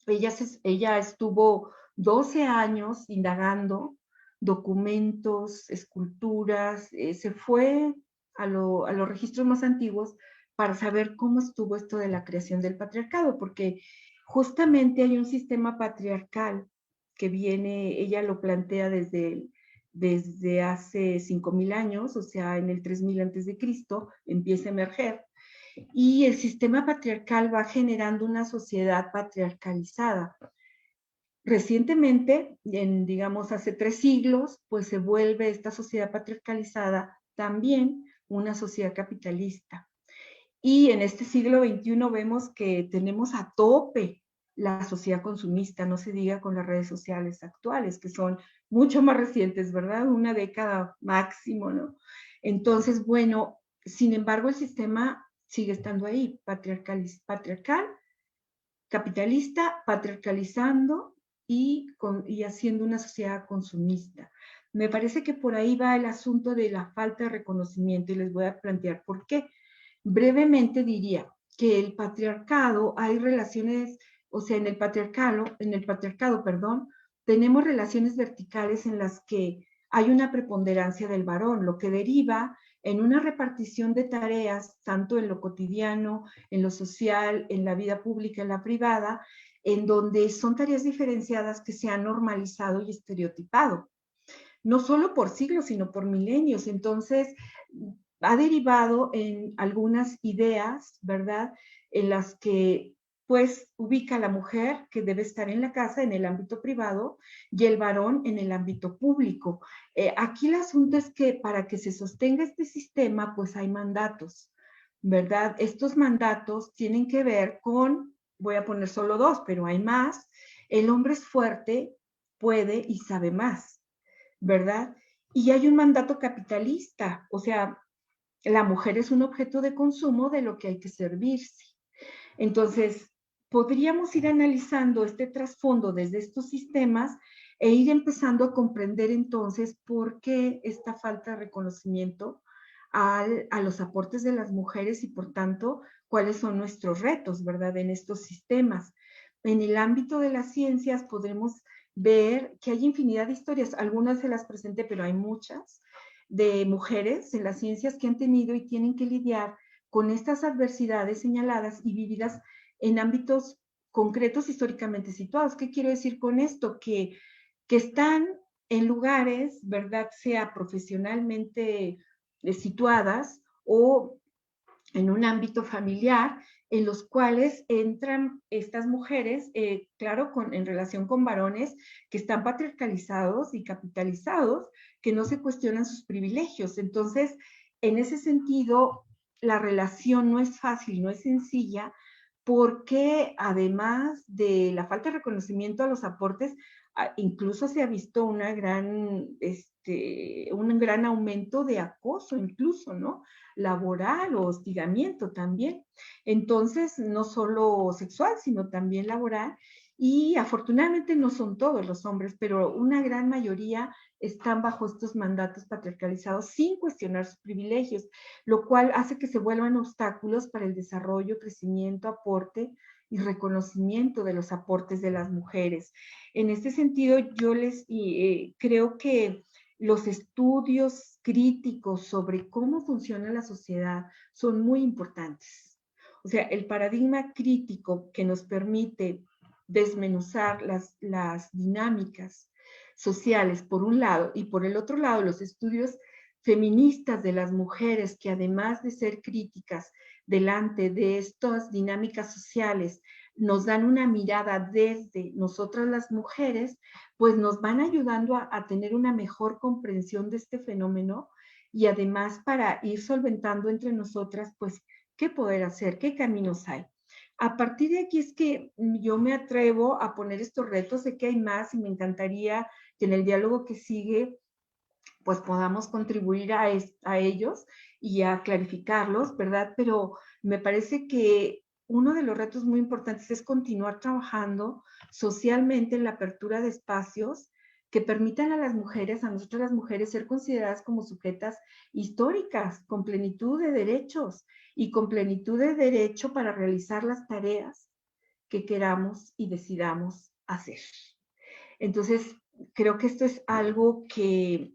Ella estuvo 12 años indagando documentos, esculturas, se fue a los registros más antiguos para saber cómo estuvo esto de la creación del patriarcado, porque justamente hay un sistema patriarcal que viene, ella lo plantea desde hace 5.000 años, o sea, en el 3000 antes de Cristo, empieza a emerger, y el sistema patriarcal va generando una sociedad patriarcalizada. Recientemente, digamos hace 3 siglos, pues se vuelve esta sociedad patriarcalizada también una sociedad capitalista. Y en este siglo XXI vemos que tenemos a tope la sociedad consumista, no se diga con las redes sociales actuales, que son mucho más recientes, ¿verdad? Una década máximo, ¿no? Entonces, bueno, sin embargo, el sistema sigue estando ahí, patriarcal, capitalista, patriarcalizando y haciendo una sociedad consumista. Me parece que por ahí va el asunto de la falta de reconocimiento y les voy a plantear por qué. Brevemente diría que el patriarcado, hay relaciones, o sea, en el patriarcado, perdón, tenemos relaciones verticales en las que hay una preponderancia del varón, lo que deriva en una repartición de tareas, tanto en lo cotidiano, en lo social, en la vida pública, en la privada, en donde son tareas diferenciadas que se han normalizado y estereotipado, no solo por siglos, sino por milenios. Entonces, ha derivado en algunas ideas, ¿verdad?, en las que pues ubica a la mujer que debe estar en la casa, en el ámbito privado, y el varón en el ámbito público. Aquí el asunto es que para que se sostenga este sistema, pues hay mandatos, ¿verdad? Estos mandatos tienen que ver con, voy a poner solo 2, pero hay más: el hombre es fuerte, puede y sabe más, ¿verdad? Y hay un mandato capitalista, o sea, la mujer es un objeto de consumo de lo que hay que servirse. Entonces, podríamos ir analizando este trasfondo desde estos sistemas e ir empezando a comprender entonces por qué esta falta de reconocimiento a los aportes de las mujeres y por tanto cuáles son nuestros retos, ¿verdad?, en estos sistemas. En el ámbito de las ciencias podremos ver que hay infinidad de historias, algunas se las presenté, pero hay muchas, de mujeres en las ciencias que han tenido y tienen que lidiar con estas adversidades señaladas y vividas en ámbitos concretos históricamente situados. ¿Qué quiero decir con esto? Que están en lugares, ¿verdad? Sea profesionalmente situadas o en un ámbito familiar, en los cuales entran estas mujeres, claro, en relación con varones que están patriarcalizados y capitalizados, que no se cuestionan sus privilegios. Entonces, en ese sentido, la relación no es fácil, no es sencilla, porque además de la falta de reconocimiento a los aportes, incluso se ha visto un gran aumento de acoso, incluso, ¿no? Laboral o hostigamiento también. Entonces, no solo sexual, sino también laboral. Y afortunadamente no son todos los hombres, pero una gran mayoría están bajo estos mandatos patriarcalizados sin cuestionar sus privilegios, lo cual hace que se vuelvan obstáculos para el desarrollo, crecimiento, aporte y reconocimiento de los aportes de las mujeres. En este sentido, yo creo que los estudios críticos sobre cómo funciona la sociedad son muy importantes. O sea, el paradigma crítico que nos permite desmenuzar las dinámicas sociales, por un lado, y por el otro lado, los estudios feministas de las mujeres, que además de ser críticas delante de estas dinámicas sociales, nos dan una mirada desde nosotras las mujeres, pues nos van ayudando a tener una mejor comprensión de este fenómeno y además para ir solventando entre nosotras, pues, qué poder hacer, qué caminos hay. A partir de aquí es que yo me atrevo a poner estos retos, sé que hay más y me encantaría que en el diálogo que sigue pues podamos contribuir a ellos y a clarificarlos, ¿verdad? Pero me parece que uno de los retos muy importantes es continuar trabajando socialmente en la apertura de espacios que permitan a las mujeres, a nosotras las mujeres, ser consideradas como sujetas históricas, con plenitud de derechos y con plenitud de derecho para realizar las tareas que queramos y decidamos hacer. Entonces, creo que esto es algo que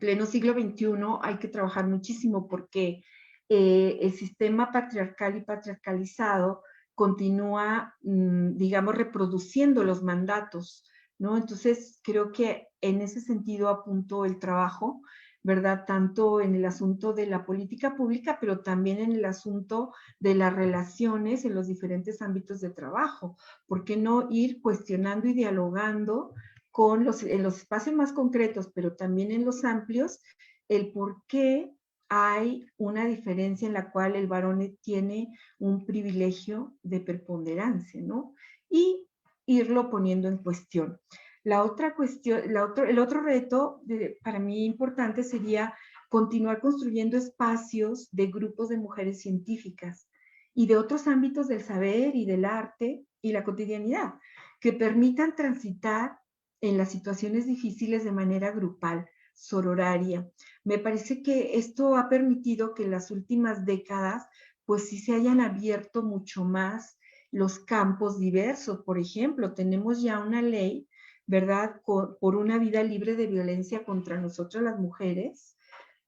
pleno siglo XXI hay que trabajar muchísimo porque el sistema patriarcal y patriarcalizado continúa, digamos, reproduciendo los mandatos, ¿no? Entonces, creo que en ese sentido apunto el trabajo, ¿verdad? Tanto en el asunto de la política pública, pero también en el asunto de las relaciones en los diferentes ámbitos de trabajo. ¿Por qué no ir cuestionando y dialogando en los espacios más concretos, pero también en los amplios, el por qué hay una diferencia en la cual el varón tiene un privilegio de preponderancia, ¿no? Y irlo poniendo en cuestión. La otra cuestión, el otro reto para mí importante sería continuar construyendo espacios de grupos de mujeres científicas y de otros ámbitos del saber y del arte y la cotidianidad, que permitan transitar en las situaciones difíciles de manera grupal, sororaria. Me parece que esto ha permitido que en las últimas décadas pues sí se hayan abierto mucho más los campos diversos. Por ejemplo, tenemos ya una ley, ¿verdad?, por una vida libre de violencia contra nosotras las mujeres,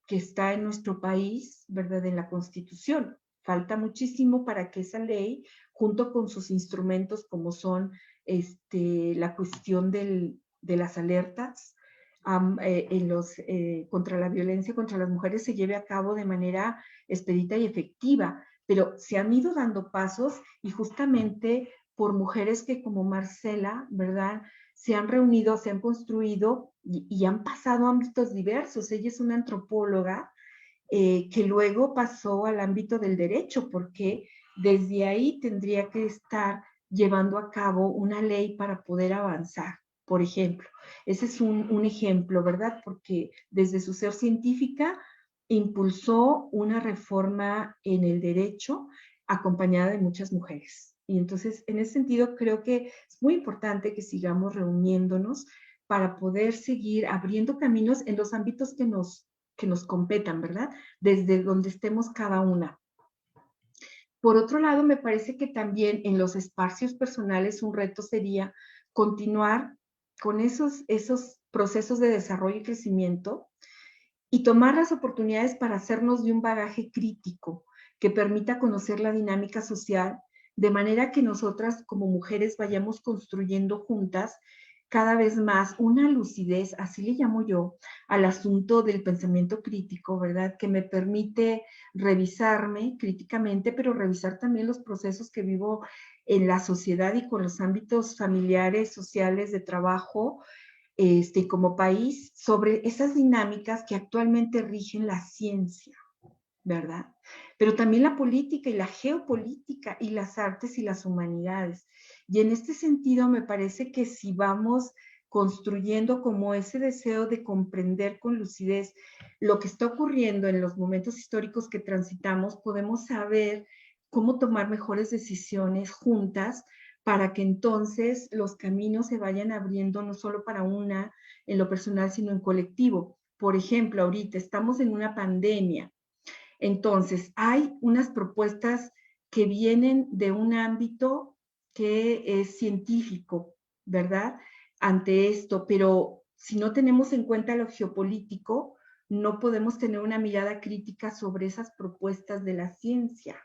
que está en nuestro país, ¿verdad?, en la Constitución. Falta muchísimo para que esa ley, junto con sus instrumentos como son la cuestión de las alertas contra la violencia contra las mujeres, se lleve a cabo de manera expedita y efectiva. Pero se han ido dando pasos y justamente por mujeres que como Marcela, ¿verdad?, se han reunido, se han construido y han pasado ámbitos diversos. Ella es una antropóloga que luego pasó al ámbito del derecho, porque desde ahí tendría que estar llevando a cabo una ley para poder avanzar, por ejemplo. Ese es un ejemplo, ¿verdad? Porque desde su ser científica impulsó una reforma en el derecho acompañada de muchas mujeres. Y entonces, en ese sentido, creo que es muy importante que sigamos reuniéndonos para poder seguir abriendo caminos en los ámbitos que nos competan, ¿verdad? Desde donde estemos cada una. Por otro lado, me parece que también en los espacios personales un reto sería continuar con esos procesos de desarrollo y crecimiento y tomar las oportunidades para hacernos de un bagaje crítico que permita conocer la dinámica social de manera que nosotras como mujeres vayamos construyendo juntas cada vez más una lucidez, así le llamo yo, al asunto del pensamiento crítico, ¿verdad? Que me permite revisarme críticamente, pero revisar también los procesos que vivo en la sociedad y con los ámbitos familiares, sociales, de trabajo, como país, sobre esas dinámicas que actualmente rigen la ciencia, ¿verdad? Pero también la política y la geopolítica y las artes y las humanidades. Y en este sentido me parece que si vamos construyendo como ese deseo de comprender con lucidez lo que está ocurriendo en los momentos históricos que transitamos, podemos saber cómo tomar mejores decisiones juntas para que entonces los caminos se vayan abriendo no solo para una en lo personal, sino en colectivo. Por ejemplo, ahorita estamos en una pandemia. Entonces, hay unas propuestas que vienen de un ámbito que es científico, ¿verdad? Ante esto, pero si no tenemos en cuenta lo geopolítico, no podemos tener una mirada crítica sobre esas propuestas de la ciencia,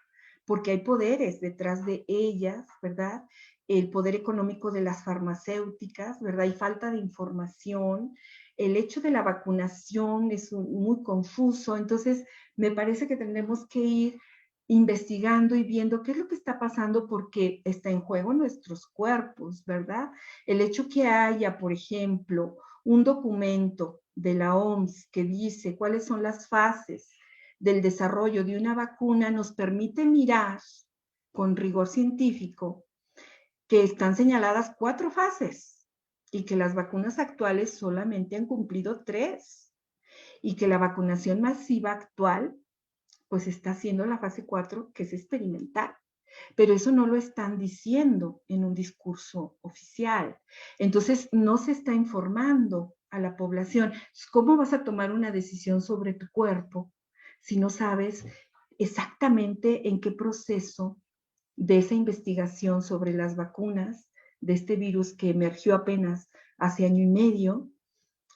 porque hay poderes detrás de ellas, ¿verdad? El poder económico de las farmacéuticas, ¿verdad? Hay falta de información. El hecho de la vacunación es muy confuso, entonces me parece que tendremos que ir investigando y viendo qué es lo que está pasando porque está en juego nuestros cuerpos, ¿verdad? El hecho que haya, por ejemplo, un documento de la OMS que dice cuáles son las fases del desarrollo de una vacuna nos permite mirar con rigor científico que están señaladas 4 fases y que las vacunas actuales solamente han cumplido 3 y que la vacunación masiva actual pues está haciendo la fase 4, que es experimental. Pero eso no lo están diciendo en un discurso oficial. Entonces, no se está informando a la población. ¿Cómo vas a tomar una decisión sobre tu cuerpo si no sabes exactamente en qué proceso de esa investigación sobre las vacunas de este virus que emergió apenas hace año y medio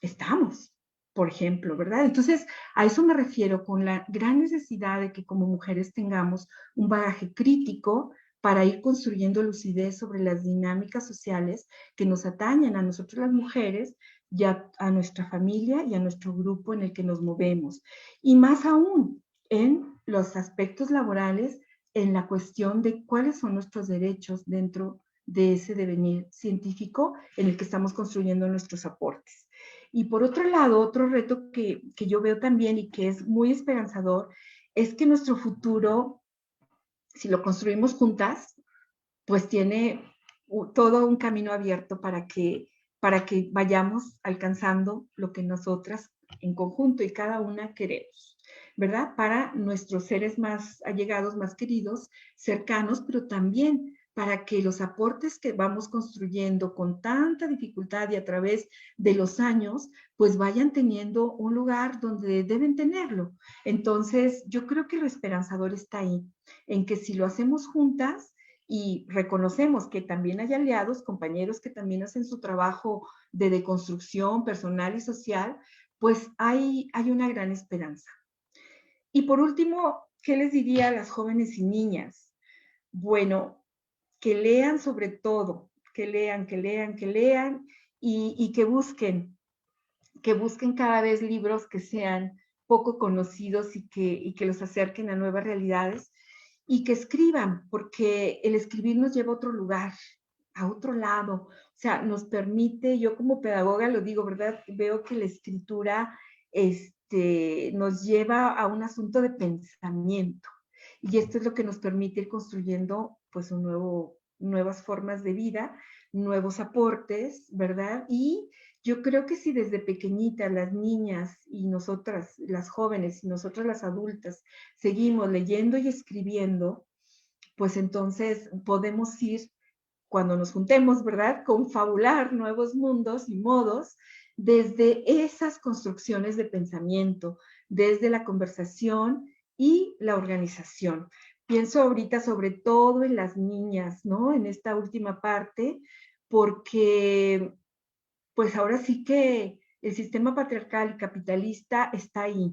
estamos? Por ejemplo, ¿verdad? Entonces, a eso me refiero con la gran necesidad de que como mujeres tengamos un bagaje crítico para ir construyendo lucidez sobre las dinámicas sociales que nos atañen a nosotros las mujeres y a nuestra familia y a nuestro grupo en el que nos movemos. Y más aún en los aspectos laborales, en la cuestión de cuáles son nuestros derechos dentro de ese devenir científico en el que estamos construyendo nuestros aportes. Y por otro lado, otro reto que yo veo también y que es muy esperanzador, es que nuestro futuro, si lo construimos juntas, pues tiene todo un camino abierto para que vayamos alcanzando lo que nosotras en conjunto y cada una queremos, ¿verdad? Para nuestros seres más allegados, más queridos, cercanos, pero también para que los aportes que vamos construyendo con tanta dificultad y a través de los años, pues vayan teniendo un lugar donde deben tenerlo. Entonces, yo creo que lo esperanzador está ahí, en que si lo hacemos juntas y reconocemos que también hay aliados, compañeros que también hacen su trabajo de deconstrucción personal y social, pues hay una gran esperanza. Y por último, ¿qué les diría a las jóvenes y niñas? Bueno, que lean sobre todo, que lean y que busquen cada vez libros que sean poco conocidos y que los acerquen a nuevas realidades y que escriban, porque el escribir nos lleva a otro lugar, a otro lado. O sea, nos permite, yo como pedagoga lo digo, ¿verdad? Veo que la escritura nos lleva a un asunto de pensamiento. Y esto es lo que nos permite ir construyendo pues nuevas formas de vida, nuevos aportes, ¿verdad? Y yo creo que si desde pequeñitas las niñas y nosotras, las jóvenes y nosotras las adultas, seguimos leyendo y escribiendo, pues entonces podemos ir, cuando nos juntemos, ¿verdad?, confabular nuevos mundos y modos desde esas construcciones de pensamiento, desde la conversación y la organización. Pienso ahorita sobre todo en las niñas, ¿no?, en esta última parte, porque pues ahora sí que el sistema patriarcal y capitalista está ahí.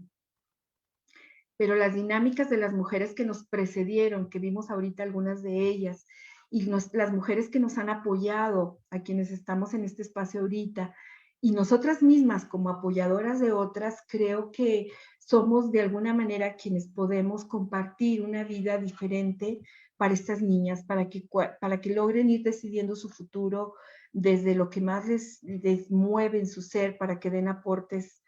pero las dinámicas de las mujeres que nos precedieron, que vimos ahorita algunas de ellas, y las mujeres que nos han apoyado, a quienes estamos en este espacio ahorita, y nosotras mismas como apoyadoras de otras, creo que somos de alguna manera quienes podemos compartir una vida diferente para estas niñas, para que logren ir decidiendo su futuro desde lo que más les mueve en su ser, para que den aportes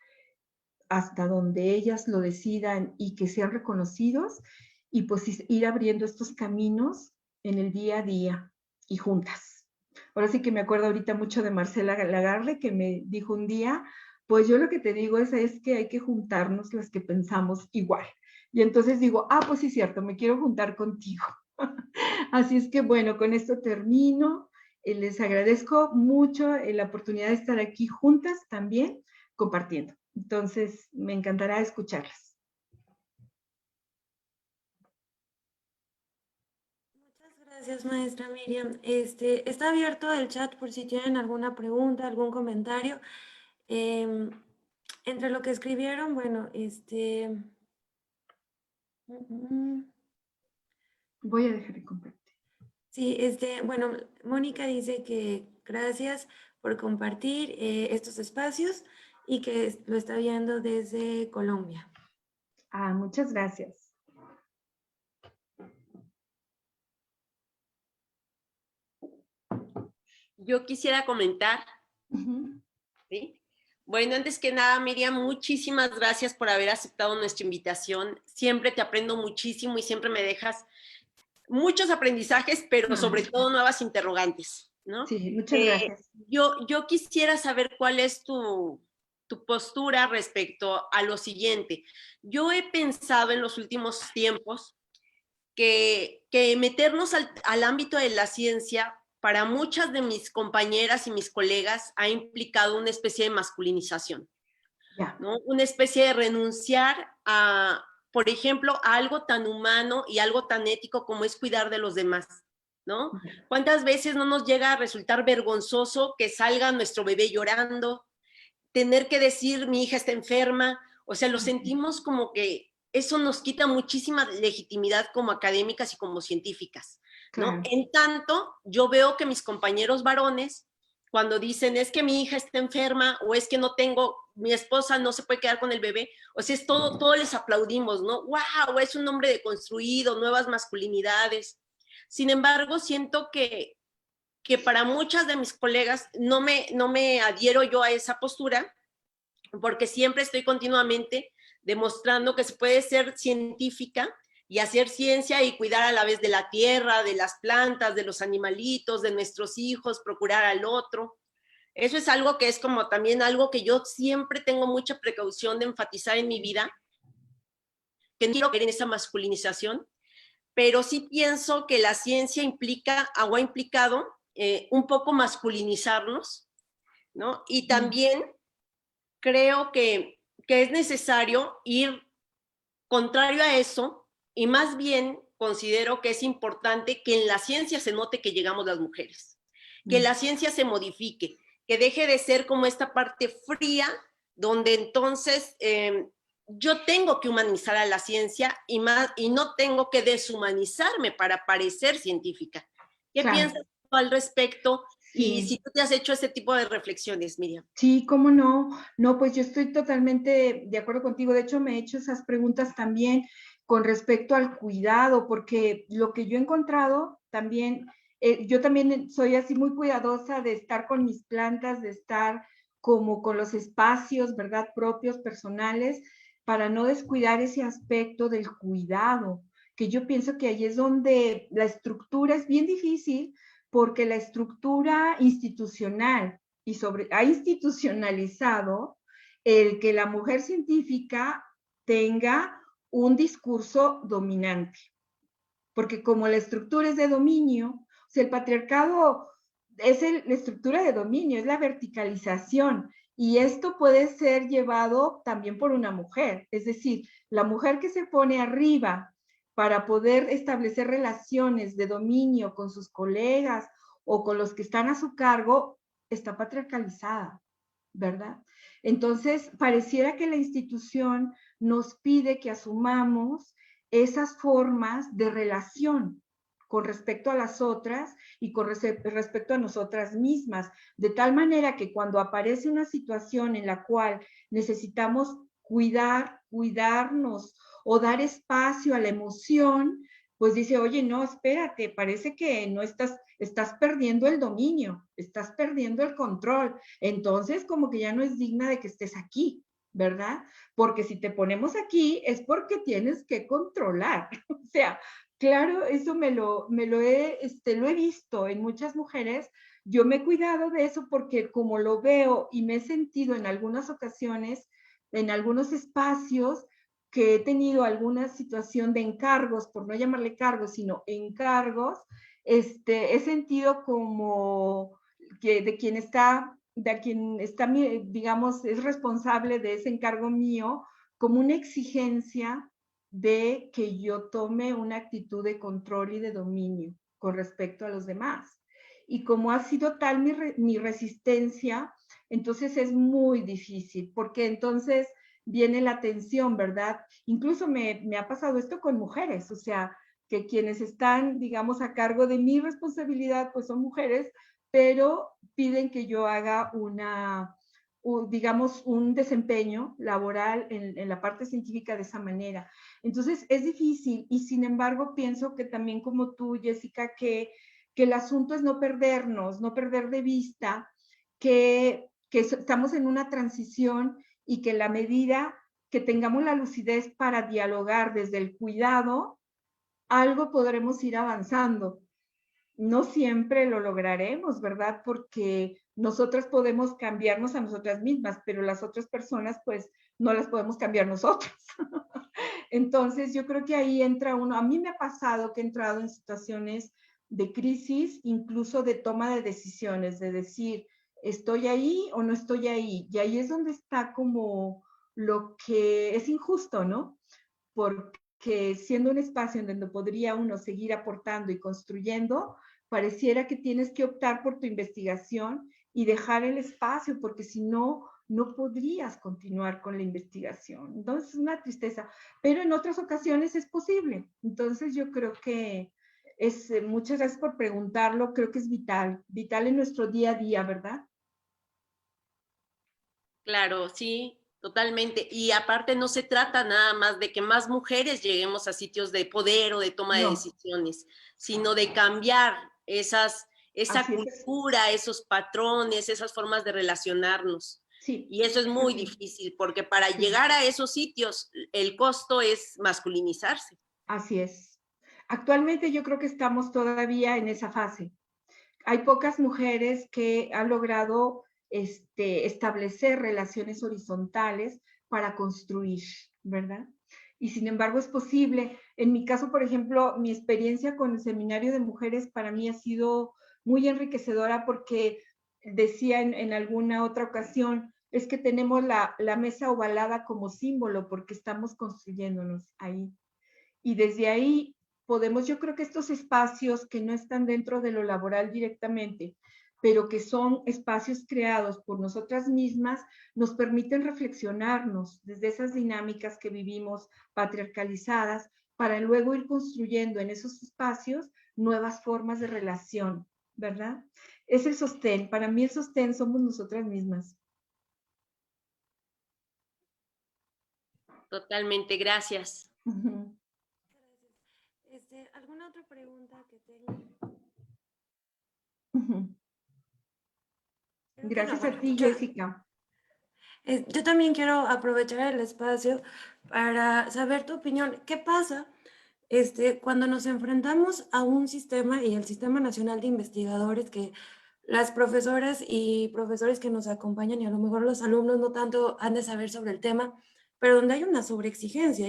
hasta donde ellas lo decidan y que sean reconocidos, y pues ir abriendo estos caminos en el día a día y juntas. Ahora sí que me acuerdo ahorita mucho de Marcela Lagarde, que me dijo un día, pues yo lo que te digo es que hay que juntarnos las que pensamos igual. Y entonces digo, pues sí, cierto, me quiero juntar contigo. Así es que bueno, con esto termino. Les agradezco mucho la oportunidad de estar aquí juntas también compartiendo. Entonces, me encantará escucharlas. Muchas gracias, maestra Miriam. Está abierto el chat por si tienen alguna pregunta, algún comentario. Entre lo que escribieron, bueno, Voy a dejar de compartir. Sí, bueno, Mónica dice que gracias por compartir estos espacios y que lo está viendo desde Colombia. Muchas gracias. Yo quisiera comentar, ¿sí? Bueno, antes que nada, Miriam, muchísimas gracias por haber aceptado nuestra invitación. Siempre te aprendo muchísimo y siempre me dejas muchos aprendizajes, pero sobre todo nuevas interrogantes, ¿no? Sí, muchas gracias. Yo quisiera saber cuál es tu postura respecto a lo siguiente. Yo he pensado en los últimos tiempos que meternos al ámbito de la ciencia para muchas de mis compañeras y mis colegas ha implicado una especie de masculinización, ¿no? Una especie de renunciar a, por ejemplo, a algo tan humano y algo tan ético como es cuidar de los demás, ¿no? ¿Cuántas veces no nos llega a resultar vergonzoso que salga nuestro bebé llorando, tener que decir mi hija está enferma? O sea, lo sentimos como que eso nos quita muchísima legitimidad como académicas y como científicas, ¿no? Claro. En tanto, yo veo que mis compañeros varones, cuando dicen es que mi hija está enferma o es que no tengo, mi esposa no se puede quedar con el bebé, o sea, es todo les aplaudimos, ¿no? ¡Wow! Es un hombre deconstruido, nuevas masculinidades. Sin embargo, siento que para muchas de mis colegas no me adhiero yo a esa postura, porque siempre estoy continuamente demostrando que se puede ser científica y hacer ciencia y cuidar a la vez de la tierra, de las plantas, de los animalitos, de nuestros hijos, procurar al otro. Eso es algo que es como también algo que yo siempre tengo mucha precaución de enfatizar en mi vida, que no quiero caer en esa masculinización, pero sí pienso que la ciencia implica, o ha implicado, un poco masculinizarnos, ¿no? Y también creo que es necesario ir contrario a eso, y más bien considero que es importante que en la ciencia se note que llegamos las mujeres, que la ciencia se modifique, que deje de ser como esta parte fría, donde entonces yo tengo que humanizar a la ciencia y no tengo que deshumanizarme para parecer científica. ¿Qué piensas tú al respecto? Sí. Y si tú te has hecho ese tipo de reflexiones, Miriam. Sí, cómo no. No, pues yo estoy totalmente de acuerdo contigo. De hecho, me he hecho esas preguntas también con respecto al cuidado, porque lo que yo he encontrado también, yo también soy así muy cuidadosa de estar con mis plantas, de estar como con los espacios, ¿verdad? Propios, personales, para no descuidar ese aspecto del cuidado, que yo pienso que ahí es donde la estructura es bien difícil, porque la estructura institucional ha institucionalizado el que la mujer científica tenga un discurso dominante. Porque como la estructura es de dominio, o sea, el patriarcado es la estructura de dominio, es la verticalización. Y esto puede ser llevado también por una mujer. Es decir, la mujer que se pone arriba para poder establecer relaciones de dominio con sus colegas o con los que están a su cargo, está patriarcalizada, ¿verdad? Entonces, pareciera que la institución nos pide que asumamos esas formas de relación con respecto a las otras y con respecto a nosotras mismas, de tal manera que cuando aparece una situación en la cual necesitamos cuidarnos o dar espacio a la emoción, pues dice, oye, no, espérate, parece que no estás perdiendo el dominio, estás perdiendo el control, entonces como que ya no es digna de que estés aquí, ¿verdad? Porque si te ponemos aquí es porque tienes que controlar, o sea, claro, eso lo he visto en muchas mujeres. Yo me he cuidado de eso porque como lo veo y me he sentido en algunas ocasiones, en algunos espacios, que he tenido alguna situación de encargos, por no llamarle cargos, sino encargos, he sentido como que de quien está, digamos, es responsable de ese encargo mío, como una exigencia de que yo tome una actitud de control y de dominio con respecto a los demás. Y como ha sido tal mi resistencia, entonces es muy difícil, porque entonces viene la tensión, ¿verdad? Incluso me ha pasado esto con mujeres, o sea, que quienes están, digamos, a cargo de mi responsabilidad, pues son mujeres, pero piden que yo haga digamos, un desempeño laboral en la parte científica de esa manera. Entonces, es difícil y sin embargo pienso que también como tú, Jessica, que el asunto es no perdernos, no perder de vista que estamos en una transición y que la medida que tengamos la lucidez para dialogar desde el cuidado, algo podremos ir avanzando. No siempre lo lograremos, ¿verdad? Porque nosotras podemos cambiarnos a nosotras mismas, pero las otras personas, pues, no las podemos cambiar nosotros. Entonces, yo creo que ahí entra uno. A mí me ha pasado que he entrado en situaciones de crisis, incluso de toma de decisiones, de decir, ¿estoy ahí o no estoy ahí? Y ahí es donde está como lo que es injusto, ¿no? Porque siendo un espacio en donde podría uno seguir aportando y construyendo, pareciera que tienes que optar por tu investigación y dejar el espacio, porque si no, no podrías continuar con la investigación. Entonces es una tristeza, pero en otras ocasiones es posible. Entonces yo creo que muchas gracias por preguntarlo, creo que es vital en nuestro día a día, ¿verdad? Claro, sí, totalmente. Y aparte no se trata nada más de que más mujeres lleguemos a sitios de poder o de toma de No. decisiones, sino de cambiar esa cultura, esos patrones, esas formas de relacionarnos. Sí. Y eso es muy difícil, porque para llegar a esos sitios, el costo es masculinizarse. Así es. Actualmente yo creo que estamos todavía en esa fase. Hay pocas mujeres que han logrado establecer relaciones horizontales para construir, ¿verdad? Y sin embargo es posible. En mi caso, por ejemplo, mi experiencia con el seminario de mujeres para mí ha sido muy enriquecedora porque decía en alguna otra ocasión, es que tenemos la mesa ovalada como símbolo porque estamos construyéndonos ahí. Y desde ahí podemos, yo creo que estos espacios que no están dentro de lo laboral directamente, pero que son espacios creados por nosotras mismas, nos permiten reflexionarnos desde esas dinámicas que vivimos patriarcalizadas para luego ir construyendo en esos espacios nuevas formas de relación, ¿verdad? Es el sostén. Para mí el sostén somos nosotras mismas. Totalmente, gracias. Uh-huh. ¿Alguna otra pregunta que tenga? Uh-huh. Gracias a ti, Jessica. Yo también quiero aprovechar el espacio para saber tu opinión. ¿Qué pasa cuando nos enfrentamos a un sistema y el Sistema Nacional de Investigadores, que las profesoras y profesores que nos acompañan y a lo mejor los alumnos no tanto han de saber sobre el tema, pero donde hay una sobreexigencia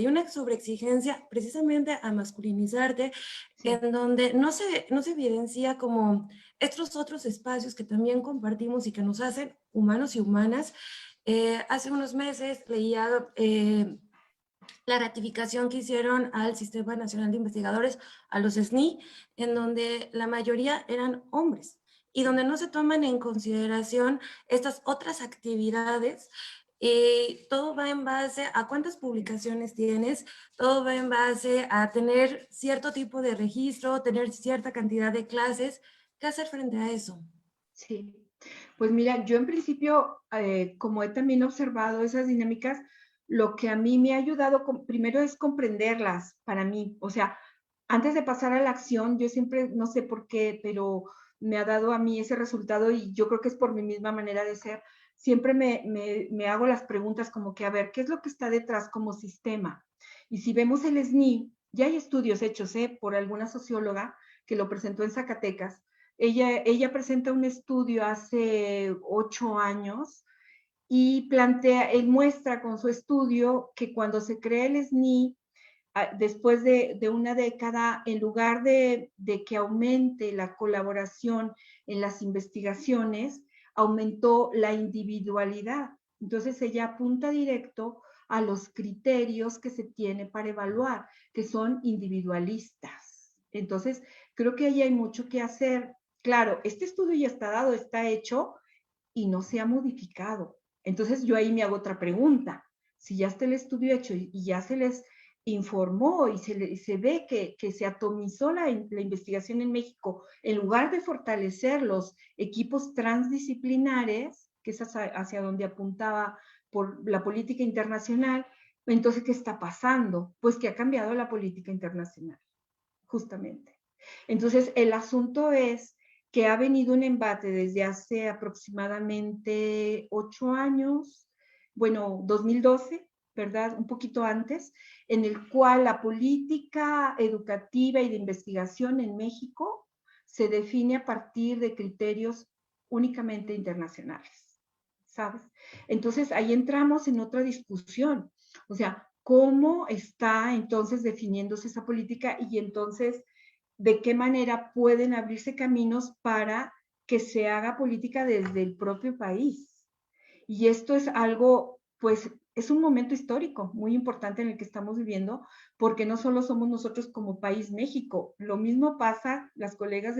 precisamente a masculinizarte, sí, en donde no se evidencia como estos otros espacios que también compartimos y que nos hacen humanos y humanas? Hace unos meses leía la ratificación que hicieron al Sistema Nacional de Investigadores, a los SNI, en donde la mayoría eran hombres y donde no se toman en consideración estas otras actividades Y todo va en base a cuántas publicaciones tienes, todo va en base a tener cierto tipo de registro, tener cierta cantidad de clases. ¿Qué hacer frente a eso? Sí, pues mira, yo en principio, como he también observado esas dinámicas, lo que a mí me ha ayudado primero es comprenderlas para mí. O sea, antes de pasar a la acción, yo siempre, no sé por qué, pero me ha dado a mí ese resultado y yo creo que es por mi misma manera de ser. Siempre me hago las preguntas como que, a ver, ¿qué es lo que está detrás como sistema? Y si vemos el SNI, ya hay estudios hechos por alguna socióloga que lo presentó en Zacatecas. Ella presenta un estudio hace 8 años y muestra con su estudio que cuando se crea el SNI, después de una década, en lugar de que aumente la colaboración en las investigaciones, aumentó la individualidad. Entonces ella apunta directo a los criterios que se tiene para evaluar, que son individualistas. Entonces, creo que ahí hay mucho que hacer. Claro, este estudio ya está dado, está hecho y no se ha modificado. Entonces yo ahí me hago otra pregunta. Si ya está el estudio hecho y ya se les informó y se ve que se atomizó la investigación en México, en lugar de fortalecer los equipos transdisciplinares, que es hacia donde apuntaba por la política internacional, entonces, ¿qué está pasando? Pues que ha cambiado la política internacional, justamente. Entonces, el asunto es que ha venido un embate desde hace aproximadamente 8 años, bueno, 2012, ¿verdad? Un poquito antes, en el cual la política educativa y de investigación en México se define a partir de criterios únicamente internacionales, ¿sabes? Entonces, ahí entramos en otra discusión, o sea, ¿cómo está entonces definiéndose esa política y entonces de qué manera pueden abrirse caminos para que se haga política desde el propio país? Y esto es algo, pues, es un momento histórico muy importante en el que estamos viviendo, porque no solo somos nosotros como país México, lo mismo pasa, las colegas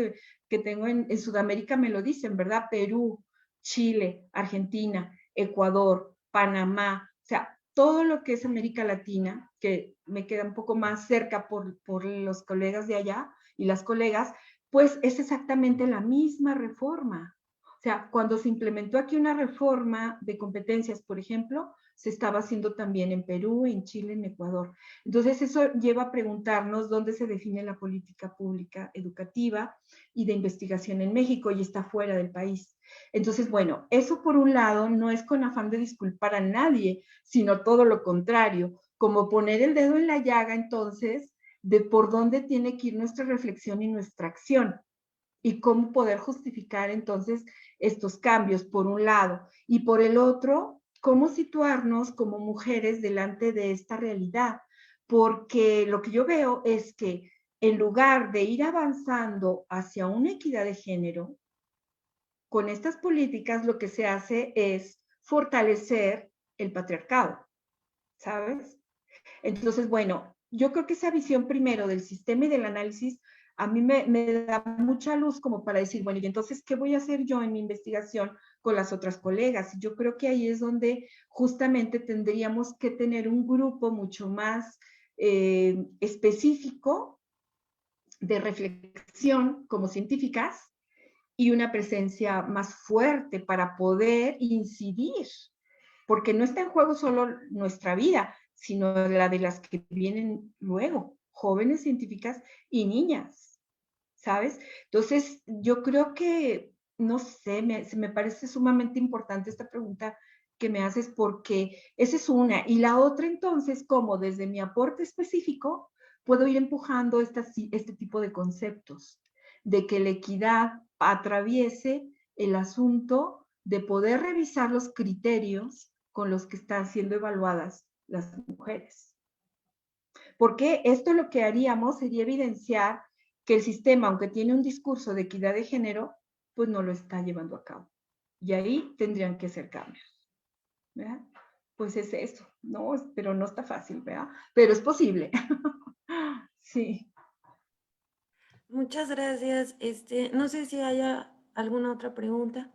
que tengo en Sudamérica me lo dicen, ¿verdad? Perú, Chile, Argentina, Ecuador, Panamá, o sea, todo lo que es América Latina, que me queda un poco más cerca por los colegas de allá y las colegas, pues es exactamente la misma reforma. O sea, cuando se implementó aquí una reforma de competencias, por ejemplo, se estaba haciendo también en Perú, en Chile, en Ecuador. Entonces, eso lleva a preguntarnos dónde se define la política pública educativa y de investigación en México y está fuera del país. Entonces, bueno, eso por un lado no es con afán de disculpar a nadie, sino todo lo contrario, como poner el dedo en la llaga entonces de por dónde tiene que ir nuestra reflexión y nuestra acción y cómo poder justificar entonces estos cambios, por un lado, y por el otro, cómo situarnos como mujeres delante de esta realidad, porque lo que yo veo es que en lugar de ir avanzando hacia una equidad de género, con estas políticas lo que se hace es fortalecer el patriarcado, ¿sabes? Entonces, bueno, yo creo que esa visión primero del sistema y del análisis a mí me da mucha luz como para decir, bueno, y entonces, ¿qué voy a hacer yo en mi investigación con las otras colegas? Y yo creo que ahí es donde justamente tendríamos que tener un grupo mucho más específico de reflexión como científicas y una presencia más fuerte para poder incidir, porque no está en juego solo nuestra vida, sino la de las que vienen luego, jóvenes científicas y niñas, ¿sabes? Entonces, yo creo que, no sé, me parece sumamente importante esta pregunta que me haces porque esa es una. Y la otra entonces, como desde mi aporte específico, puedo ir empujando este tipo de conceptos, de que la equidad atraviese el asunto de poder revisar los criterios con los que están siendo evaluadas las mujeres. Porque esto lo que haríamos sería evidenciar que el sistema, aunque tiene un discurso de equidad de género, pues no lo está llevando a cabo. Y ahí tendrían que hacer cambios, ¿verdad? Pues es eso, ¿no? Pero no está fácil, ¿verdad? Pero es posible. Sí. Muchas gracias. No sé si haya alguna otra pregunta.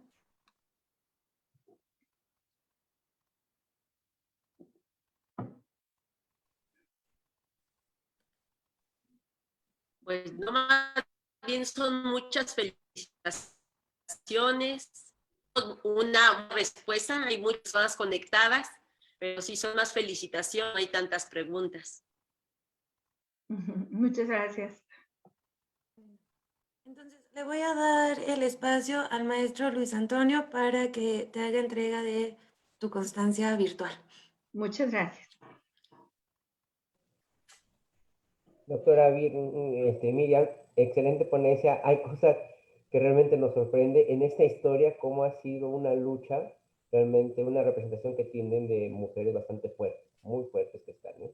pues no más bien son muchas felicitaciones, una respuesta, hay muchas personas conectadas, pero sí son más felicitaciones, no hay tantas preguntas. Muchas gracias. Entonces, le voy a dar el espacio al maestro Luis Antonio para que te haga entrega de tu constancia virtual. Muchas gracias. Doctora Miriam, excelente ponencia. Hay cosas que realmente nos sorprende en esta historia, cómo ha sido una lucha, realmente una representación que tienen de mujeres bastante fuertes, muy fuertes que están, ¿no?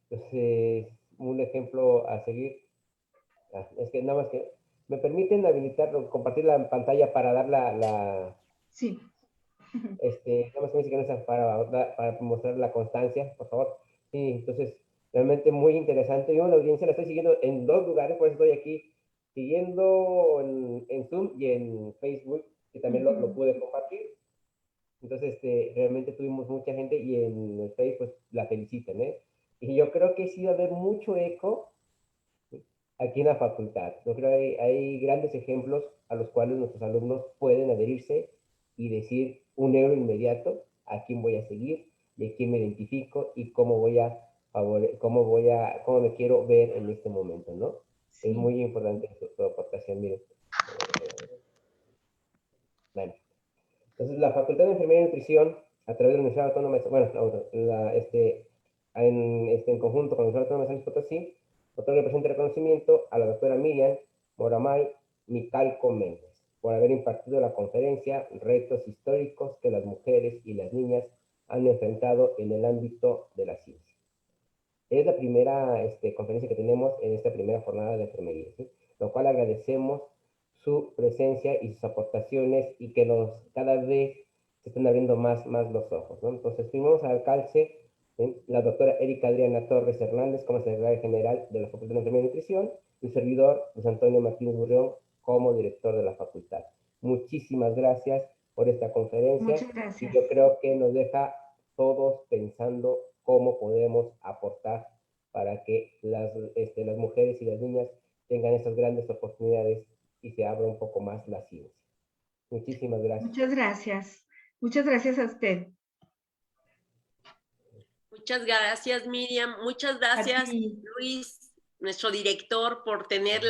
Entonces, un ejemplo a seguir, es que nada más que, ¿me permiten habilitar, compartir la pantalla para dar Sí. nada más que me dice que no está para mostrar la constancia, por favor? Sí, entonces, realmente muy interesante. Yo la audiencia la estoy siguiendo en 2 lugares, por eso estoy aquí siguiendo en Zoom y en Facebook, que también lo pude compartir. Entonces, realmente tuvimos mucha gente y en el Facebook pues la felicitan, ¿eh? Y yo creo que sí va a haber mucho eco aquí en la facultad. Yo creo que hay grandes ejemplos a los cuales nuestros alumnos pueden adherirse y decir un euro inmediato a quién voy a seguir y a quién me identifico y cómo cómo me quiero ver en este momento, ¿no? Sí. Es muy importante tu aportación, miren. Bueno. Entonces, la Facultad de Enfermería y Nutrición, a través de la Universidad Autónoma, en conjunto con la Universidad Autónoma de San Luis Potosí, otorga el presente reconocimiento a la doctora Miriam Moramay Micalco Méndez, por haber impartido la conferencia Retos históricos que las mujeres y las niñas han enfrentado en el ámbito de la ciencia. Es la primera conferencia que tenemos en esta primera jornada de enfermería, ¿sí? Lo cual agradecemos su presencia y sus aportaciones y que cada vez se están abriendo más los ojos, ¿no? Entonces, fuimos al calce la doctora Erika Adriana Torres Hernández como secretaria general de la Facultad de Enfermería y Nutrición y su servidor, Luis Antonio Martínez Burrión, como director de la facultad. Muchísimas gracias por esta conferencia. Muchas gracias. Y yo creo que nos deja todos pensando cómo podemos aportar para que las mujeres y las niñas tengan esas grandes oportunidades y se abra un poco más la ciencia. Muchísimas gracias. Muchas gracias. Muchas gracias a usted. Muchas gracias, Miriam. Muchas gracias, Luis, nuestro director, por tener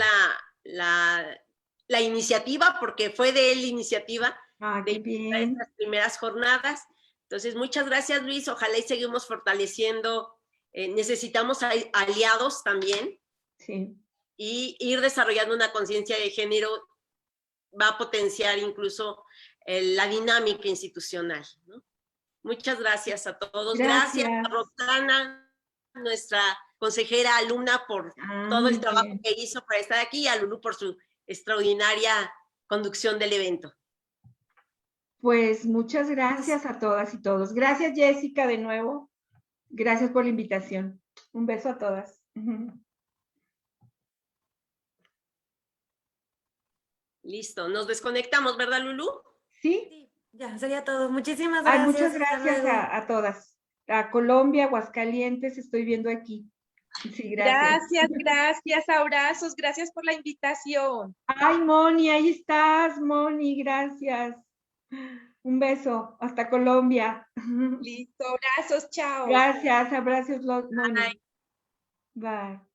la iniciativa, porque fue de él la iniciativa de estas primeras jornadas. Entonces, muchas gracias, Luis. Ojalá y seguimos fortaleciendo. Necesitamos aliados también. Sí. Y ir desarrollando una conciencia de género va a potenciar incluso la dinámica institucional, ¿no? Muchas gracias a todos. Gracias a Rosana, nuestra consejera alumna, por todo el trabajo que hizo para estar aquí, y a Lulú por su extraordinaria conducción del evento. Pues muchas gracias a todas y todos. Gracias, Jessica, de nuevo. Gracias por la invitación. Un beso a todas. Listo, nos desconectamos, ¿verdad, Lulú? Sí. Ya, sería todo. Muchísimas gracias. Muchas gracias a todas. A Colombia, Aguascalientes, estoy viendo aquí. Sí, gracias. Gracias, abrazos, gracias por la invitación. Ay, Moni, ahí estás, Moni, gracias. Un beso, hasta Colombia. Listo, abrazos, chao. Gracias, abrazos, Moni. Bye. Bye.